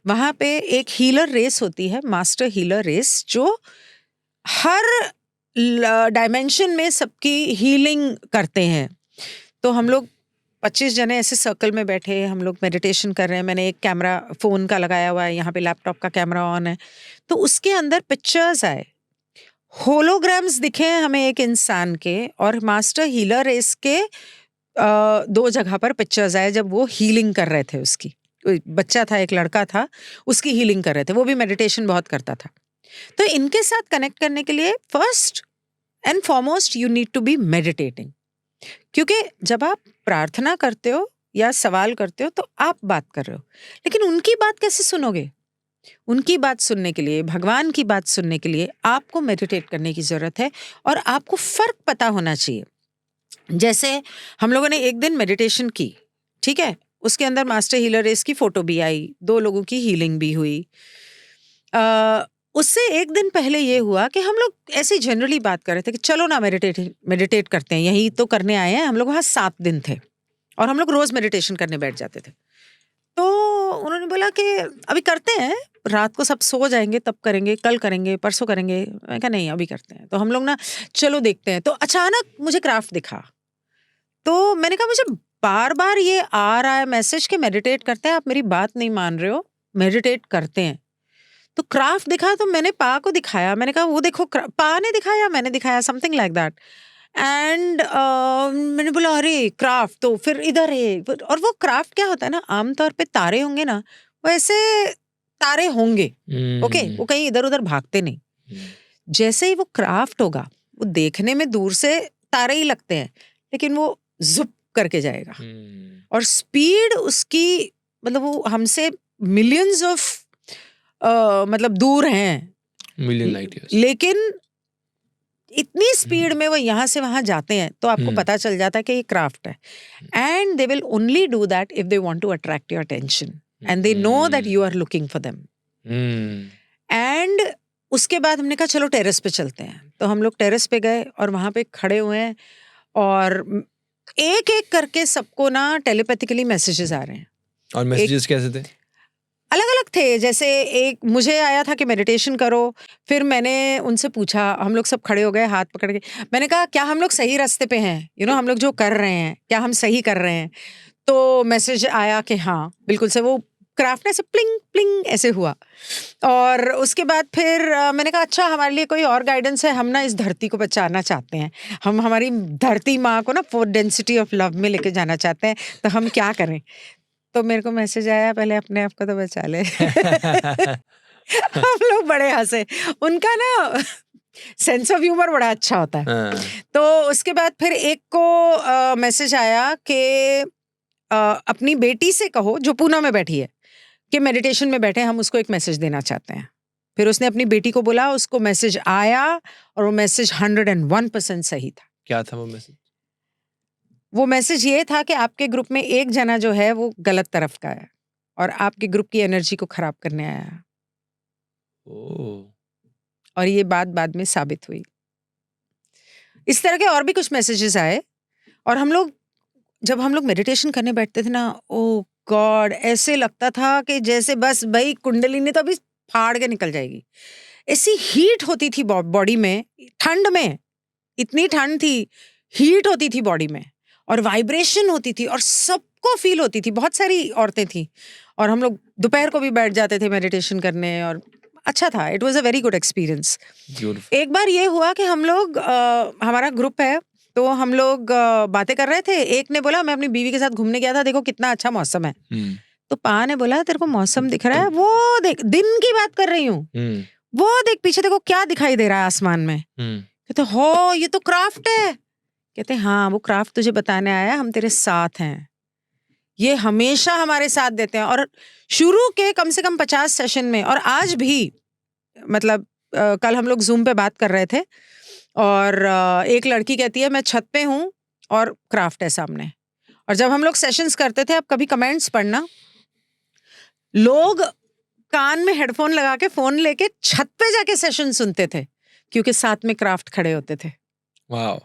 वहां पे एक हीलर रेस होती है, मास्टर हीलर रेस, जो हर डायमेंशन में सबकी हीलिंग करते हैं. तो हम लोग 25 जने ऐसे सर्कल में बैठे, हम लोग मेडिटेशन कर रहे हैं. मैंने एक कैमरा फोन का लगाया हुआ है, यहाँ पे लैपटॉप का कैमरा ऑन है. तो उसके अंदर पिक्चर्स आए, होलोग्राम्स दिखे हमें एक इंसान के, और मास्टर हीलर रेस के 2 जगह पर पिक्चर्स आए जब वो हीलिंग कर रहे थे. उसकी बच्चा था, एक लड़का था, उसकी हीलिंग कर रहे थे. वो भी मेडिटेशन बहुत करता था. तो इनके साथ कनेक्ट करने के लिए first and foremost you need to be meditating. क्योंकि जब आप प्रार्थना करते हो या सवाल करते हो तो आप बात कर रहे हो, लेकिन उनकी बात कैसे सुनोगे? उनकी बात सुनने के लिए, भगवान की बात सुनने के लिए आपको मेडिटेट करने की जरूरत है और आपको फर्क पता होना चाहिए. जैसे हम लोगों ने एक दिन मेडिटेशन की, ठीक है, उसके अंदर मास्टर हीलर रेस की फोटो भी आई, 2 लोगों की हीलिंग भी हुई. उससे एक दिन पहले ये हुआ कि हम लोग ऐसे जनरली बात कर रहे थे कि चलो ना मेडिटेट करते हैं, यही तो करने आए हैं. हम लोग वहाँ 7 दिन थे और हम लोग रोज मेडिटेशन करने बैठ जाते थे. तो उन्होंने बोला कि अभी करते हैं, रात को सब सो जाएंगे तब करेंगे, कल करेंगे, परसों करेंगे. मैं कहा नहीं, अभी करते हैं. तो हम लोग ना चलो देखते हैं. तो अचानक मुझे क्राफ्ट दिखा. तो मैंने कहा मुझे बार बार ये आ रहा है मैसेज कि मेडिटेट करते हैं, आप मेरी बात नहीं मान रहे हो, मेडिटेट करते हैं. तो क्राफ्ट दिखा तो मैंने पा को दिखाया. मैंने कहा वो देखो, पा ने दिखाया, मैंने दिखाया, समथिंग लाइक दैट. एंड मैंने बोला अरे क्राफ्ट तो फिर इधर है. और वो क्राफ्ट क्या होता है ना, आमतौर पे तारे होंगे ना, वैसे तारे होंगे, ओके, वो कहीं इधर उधर भागते नहीं. जैसे ही वो क्राफ्ट होगा, वो देखने में दूर से तारे ही लगते हैं, लेकिन वो जुप करके जाएगा. और स्पीड उसकी, मतलब वो हमसे मिलियंस ऑफ मतलब दूर हैं, मिलियन लाइट ईयर्स, लेकिन इतनी स्पीड में वो यहाँ से वहां जाते हैं तो आपको पता चल जाता है कि ये क्राफ्ट है. And they will only do that if they want to attract your attention and they know that you are looking for them. And उसके बाद हमने कहा चलो टेरेस पे चलते हैं. तो हम लोग टेरेस पे गए और वहां पे खड़े हुए हैं और एक एक करके सबको ना टेलीपैथिकली मैसेजेस आ रहे हैं. और मैसेजेस कैसे थे? अलग अलग थे. जैसे एक मुझे आया था कि मेडिटेशन करो, फिर मैंने उनसे पूछा, हम लोग सब खड़े हो गए हाथ पकड़ के. मैंने कहा क्या हम लोग सही रास्ते पे हैं, हम लोग जो कर रहे हैं क्या हम सही कर रहे हैं? तो मैसेज आया कि हाँ बिल्कुल से. वो क्राफ्ट ऐसे प्लिंग प्लिंग ऐसे हुआ. और उसके बाद फिर मैंने कहा अच्छा हमारे लिए कोई और गाइडेंस है, हम ना इस धरती को बचाना चाहते हैं, हम हमारी धरती माँ को ना 4 डेंसिटी ऑफ लव में लेके जाना चाहते हैं, तो हम क्या करें? तो मेरे को मैसेज आया पहले अपने आप को तो बचा ले. हम लोग बड़े हंसे. उनका ना सेंस ऑफ ह्यूमर बड़ा अच्छा होता है. तो उसके बाद फिर एक को मैसेज आया कि अपनी बेटी से कहो जो पूना में बैठी है कि मेडिटेशन में बैठे हम उसको एक मैसेज देना चाहते हैं। फिर उसने अपनी बेटी को बोला, उसको मैसेज आया और वो मैसेज 101% सही था। क्या था वो मैसेज? वो मैसेज ये था कि आपके ग्रुप में एक जना जो है वो गलत तरफ का है और आपके ग्रुप की एनर्जी को खराब करने आया है। और ये बात बाद में साबित हुई। इस तरह के और भी कुछ मैसेजेस आए और जब हम लोग मेडिटेशन करने बैठते थे ना, ओ गॉड, ऐसे लगता था कि जैसे बस भाई कुंडलिनी तो अभी फाड़ के निकल जाएगी। ऐसी हीट होती थी बॉडी में, ठंड में, इतनी ठंड थी, हीट होती थी बॉडी में और वाइब्रेशन होती थी और सबको फील होती थी। बहुत सारी औरतें थी और हम लोग दोपहर को भी बैठ जाते थे मेडिटेशन करने और अच्छा था। It was a very good experience. एक बार ये हुआ कि हम लोग हमारा ग्रुप है तो हम लोग बातें कर रहे थे। एक ने बोला मैं अपनी बीवी के साथ घूमने गया था, देखो कितना अच्छा मौसम है। तो पा ने बोला तेरे को मौसम दिख रहा है? वो देख, दिन की बात कर रही हूँ, वो देख पीछे देखो क्या दिखाई दे रहा है आसमान में। कहते हो ये तो क्राफ्ट है। कहते हाँ वो क्राफ्ट तुझे बताने आया, हम तेरे साथ हैं, ये हमेशा हमारे साथ देते हैं। और शुरू के कम से कम 50 सेशन में और आज भी, मतलब कल हम लोग जूम पे बात कर रहे थे और एक लड़की कहती है मैं छत पे हूँ और क्राफ्ट है सामने। और जब हम लोग सेशंस करते थे, अब कभी कमेंट्स पढ़ना, लोग कान में हेडफोन लगा के फोन लेके छत पे जाके सेशन सुनते थे क्योंकि साथ में क्राफ्ट खड़े होते थे। वाओ,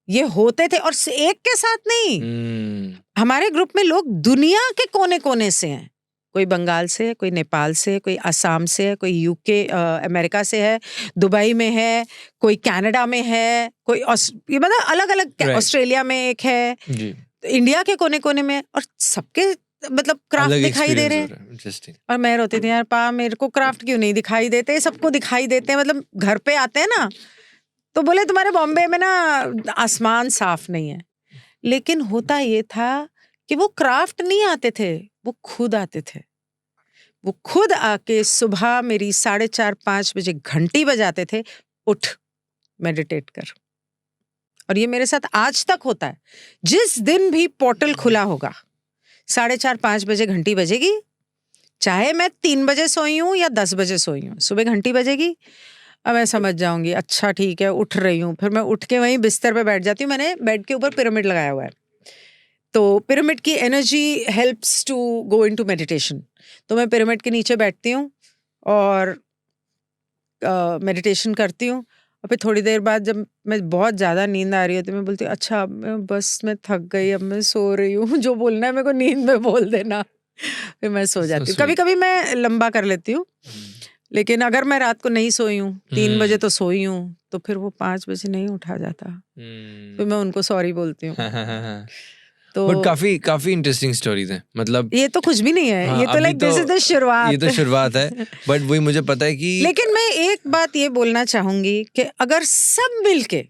ये होते थे और एक के साथ नहीं। हमारे ग्रुप में लोग दुनिया के कोने कोने से हैं। कोई बंगाल से है, कोई नेपाल से है, कोई असम से है, कोई यूके अमेरिका से है, दुबई में है, कोई कनाडा में है, कोई ये मतलब अलग अलग, ऑस्ट्रेलिया में एक है, इंडिया के कोने कोने में, और सबके मतलब क्राफ्ट दिखाई दे रहे हैं। और मैं रोती थी यार पा मेरे को क्राफ्ट क्यों नहीं दिखाई देते, सबको दिखाई देते हैं। मतलब घर पे आते हैं ना तो बोले तुम्हारे बॉम्बे में ना आसमान साफ नहीं है। लेकिन होता ये था कि वो क्राफ्ट नहीं आते थे, वो खुद आते थे। वो खुद आके सुबह मेरी 4:30-5 बजे घंटी बजाते थे, उठ मेडिटेट कर। और ये मेरे साथ आज तक होता है। जिस दिन भी पोर्टल खुला होगा 4:30-5 बजे घंटी बजेगी, चाहे मैं 3 बजे सोई हूँ या 10 बजे सोई हूँ, सुबह घंटी बजेगी। अब मैं समझ जाऊंगी अच्छा ठीक है उठ रही हूँ। फिर मैं उठ के वहीं बिस्तर पे बैठ जाती हूँ। मैंने बेड के ऊपर पिरामिड लगाया हुआ है, तो पिरामिड की energy helps to go into meditation. तो मैं पिरामिड के नीचे बैठती हूँ और मेडिटेशन करती हूँ। और फिर थोड़ी देर बाद जब मैं बहुत ज़्यादा नींद आ रही है तो मैं बोलती हूँ अच्छा बस मैं थक गई, अब मैं सो रही हूँ, जो बोलना है मेरे को नींद में बोल देना। फिर मैं सो जाती हूँ। कभी कभी मैं लंबा कर लेती हूँ, लेकिन अगर मैं रात को नहीं सोई हूँ, 3 बजे तो सोई हूँ, तो फिर वो 5 बजे नहीं उठा जाता। फिर मैं उनको सॉरी बोलती हूँ। तो बट काफी इंटरेस्टिंग स्टोरीज हैं। मतलब ये तो कुछ भी नहीं है। हाँ, ये तो लाइक दिस इज द शुरुआत। ये तो शुरुआत है। बट वही मुझे पता है कि लेकिन मैं एक बात ये बोलना चाहूंगी कि अगर सब मिलके,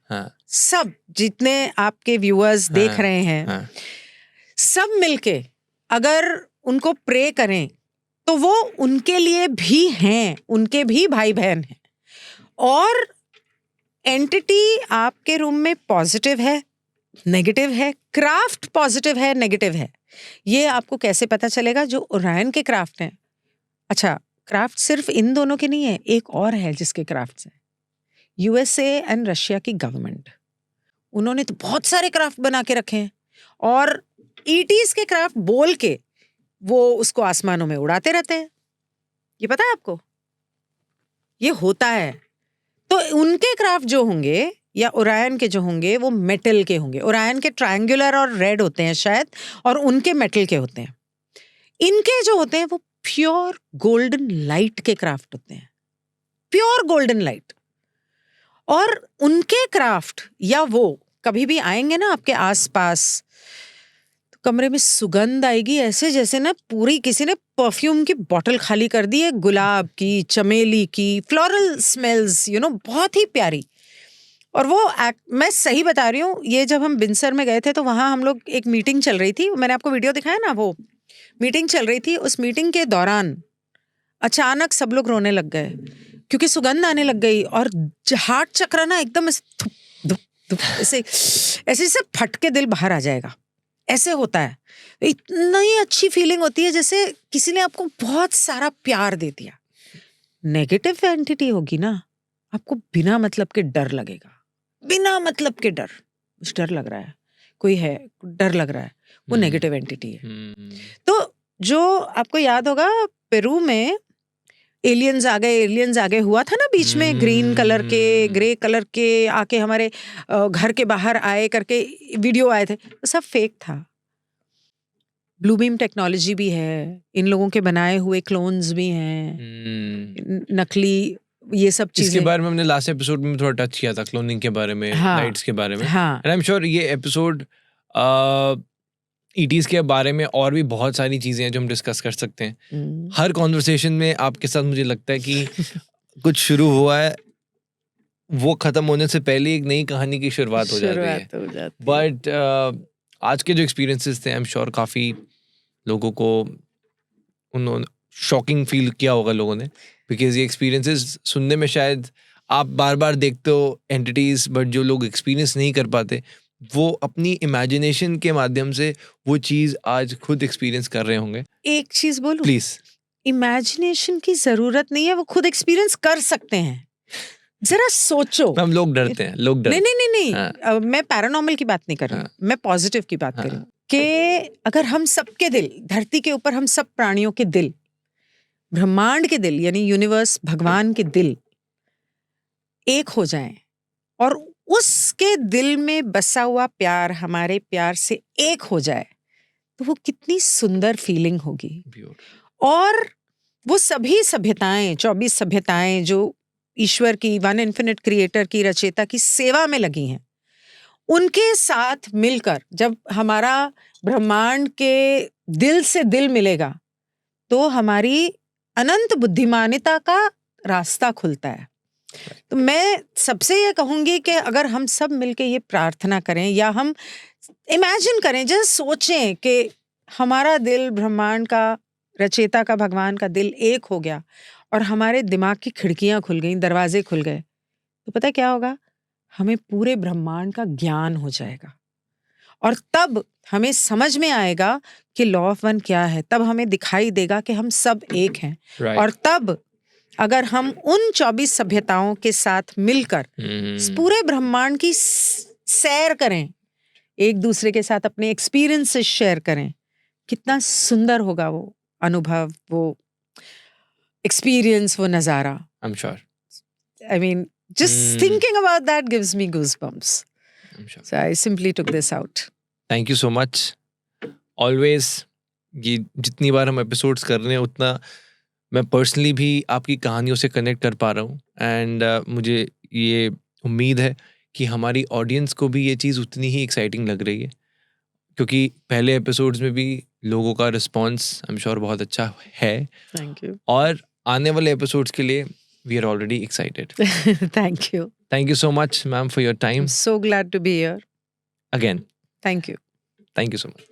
सब जितने आपके व्यूअर्स देख रहे हैं, सब मिलके अगर उनको प्रे करें तो वो उनके लिए भी हैं, उनके भी भाई बहन हैं। और एंटिटी आपके रूम में पॉजिटिव है, नेगेटिव है, क्राफ्ट पॉजिटिव है, नेगेटिव है, ये आपको कैसे पता चलेगा? जो ओरायन के क्राफ्ट हैं। अच्छा, क्राफ्ट सिर्फ इन दोनों के नहीं है, एक और है जिसके क्राफ्ट्स हैं, यूएसए एंड रशिया की गवर्नमेंट। उन्होंने तो बहुत सारे क्राफ्ट बना के रखे हैं और ईटीज के क्राफ्ट बोल के वो उसको आसमानों में उड़ाते रहते हैं। ये पता है आपको? ये होता है। तो उनके क्राफ्ट जो होंगे या ओरायन के जो होंगे वो मेटल के होंगे। ओरायन के ट्रायंगुलर और रेड होते हैं शायद, और उनके मेटल के होते हैं। इनके जो होते हैं वो प्योर गोल्डन लाइट के क्राफ्ट होते हैं, प्योर गोल्डन लाइट। और उनके क्राफ्ट या वो कभी भी आएंगे ना आपके आसपास, तो कमरे में सुगंध आएगी ऐसे जैसे ना पूरी किसी ने परफ्यूम की बोतल खाली कर दी है, गुलाब की, चमेली की, फ्लोरल स्मेल्स, बहुत ही प्यारी। और वो मैं सही बता रही हूँ, ये जब हम बिनसर में गए थे तो वहाँ हम लोग एक मीटिंग चल रही थी, मैंने आपको वीडियो दिखाया ना, वो मीटिंग चल रही थी। उस मीटिंग के दौरान अचानक सब लोग रोने लग गए क्योंकि सुगंध आने लग गई और हार्ट चक्र ना एकदम ऐसे ऐसे फट के दिल बाहर आ जाएगा। ऐसे होता है, इतना ही अच्छी फीलिंग होती है जैसे किसी ने आपको बहुत सारा प्यार दे दिया। नेगेटिव एंटिटी होगी ना, आपको बिना मतलब के डर लगेगा, बिना मतलब के डर, कुछ डर लग रहा है, कोई है डर लग रहा है, वो नेगेटिव एंटिटी है। तो जो आपको याद होगा पेरू में एलियंस आ गए हुआ था ना बीच में, ग्रीन कलर के, ग्रे कलर के आके हमारे घर के बाहर आए करके वीडियो आए थे, तो सब फेक था। ब्लू बीम टेक्नोलॉजी भी है, इन लोगों के बनाए हुए क्लोन्स भी हैं, नकली, ये सब चीजें। इसके बारे में हमने लास्ट एपिसोड में थोड़ा टच किया था, क्लोनिंग के बारे में, नाइट्स के बारे में। हाँ, एंड आई एम श्योर ये एपिसोड ईटीज के बारे में और भी बहुत सारी चीजें हैं जो हम डिस्कस कर सकते हैं। हर कॉन्वर्सेशन में आपके साथ मुझे लगता है कि कुछ शुरू हुआ है, वो खत्म होने से पहले एक नई कहानी की शुरुआत हो जाती है। बट आज के जो एक्सपीरियंसेस थे, आई एम श्योर काफी लोगों को उन्होंने शॉकिंग फील किया होगा लोगों ने, बिकॉज ये एक्सपीरियंसेस सुनने में शायद आप बार बार देखते हो एंटिटीज, बट जो लोग एक्सपीरियंस नहीं कर पाते वो अपनी इमेजिनेशन के माध्यम से वो चीज आज खुद एक्सपीरियंस कर रहे होंगे। एक चीज बोलूं, प्लीज, इमेजिनेशन की जरूरत नहीं है, वो खुद एक्सपीरियंस कर सकते हैं। जरा सोचो। हम लोग डरते हैं, लोग डरते नहीं नहीं हाँ। मैं पैरानॉर्मल की बात नहीं कर रही हूँ, मैं पॉजिटिव की बात कर रही हूँ कि अगर हम सबके दिल, धरती के ऊपर हम सब प्राणियों के दिल, ब्रह्मांड के दिल यानी यूनिवर्स, भगवान के दिल एक हो जाएं और उसके दिल में बसा हुआ प्यार हमारे प्यार से एक हो जाए, तो वो कितनी सुंदर फीलिंग होगी। और वो सभी सभ्यताएं, 24 सभ्यताएं जो ईश्वर की, वन इन्फिनिट क्रिएटर की, रचयिता की सेवा में लगी हैं, उनके साथ मिलकर जब हमारा ब्रह्मांड के दिल से दिल मिलेगा तो हमारी अनंत बुद्धिमानिता का रास्ता खुलता है। तो मैं सबसे ये कहूंगी कि अगर हम सब मिलके ये प्रार्थना करें या हम इमेजिन करें, जस्ट सोचें कि हमारा दिल ब्रह्मांड का, रचयिता का, भगवान का दिल एक हो गया और हमारे दिमाग की खिड़कियां खुल गई, दरवाजे खुल गए, तो पता क्या होगा, हमें पूरे ब्रह्मांड का ज्ञान हो जाएगा और तब हमें समझ में आएगा कि लॉ ऑफ वन क्या है। तब हमें दिखाई देगा कि हम सब एक हैं। Right. और तब अगर हम उन 24 सभ्यताओं के साथ मिलकर पूरे ब्रह्मांड की सैर करें, एक दूसरे के साथ अपने एक्सपीरियंसेस शेयर करें, कितना सुंदर होगा वो अनुभव, वो एक्सपीरियंस, वो नजारा। I'm sure. I mean, just thinking about that gives me goosebumps. I'm sure. So I simply took this out. Thank you so much. Always, ये जितनी बार हम एपिसोड्स कर रहे हैं उतना मैं पर्सनली भी आपकी कहानियों से कनेक्ट कर पा रहा हूँ। एंड मुझे ये उम्मीद है कि हमारी ऑडियंस को भी ये चीज़ उतनी ही एक्साइटिंग लग रही है, क्योंकि पहले एपिसोड्स में भी लोगों का रिस्पॉन्स आई एम श्योर बहुत अच्छा है। Thank you. और आने वाले एपिसोड्स के लिए we are already excited. Thank you. Thank you so much, ma'am, for your time. I'm so glad to be here. Again, Thank you. thank you so much.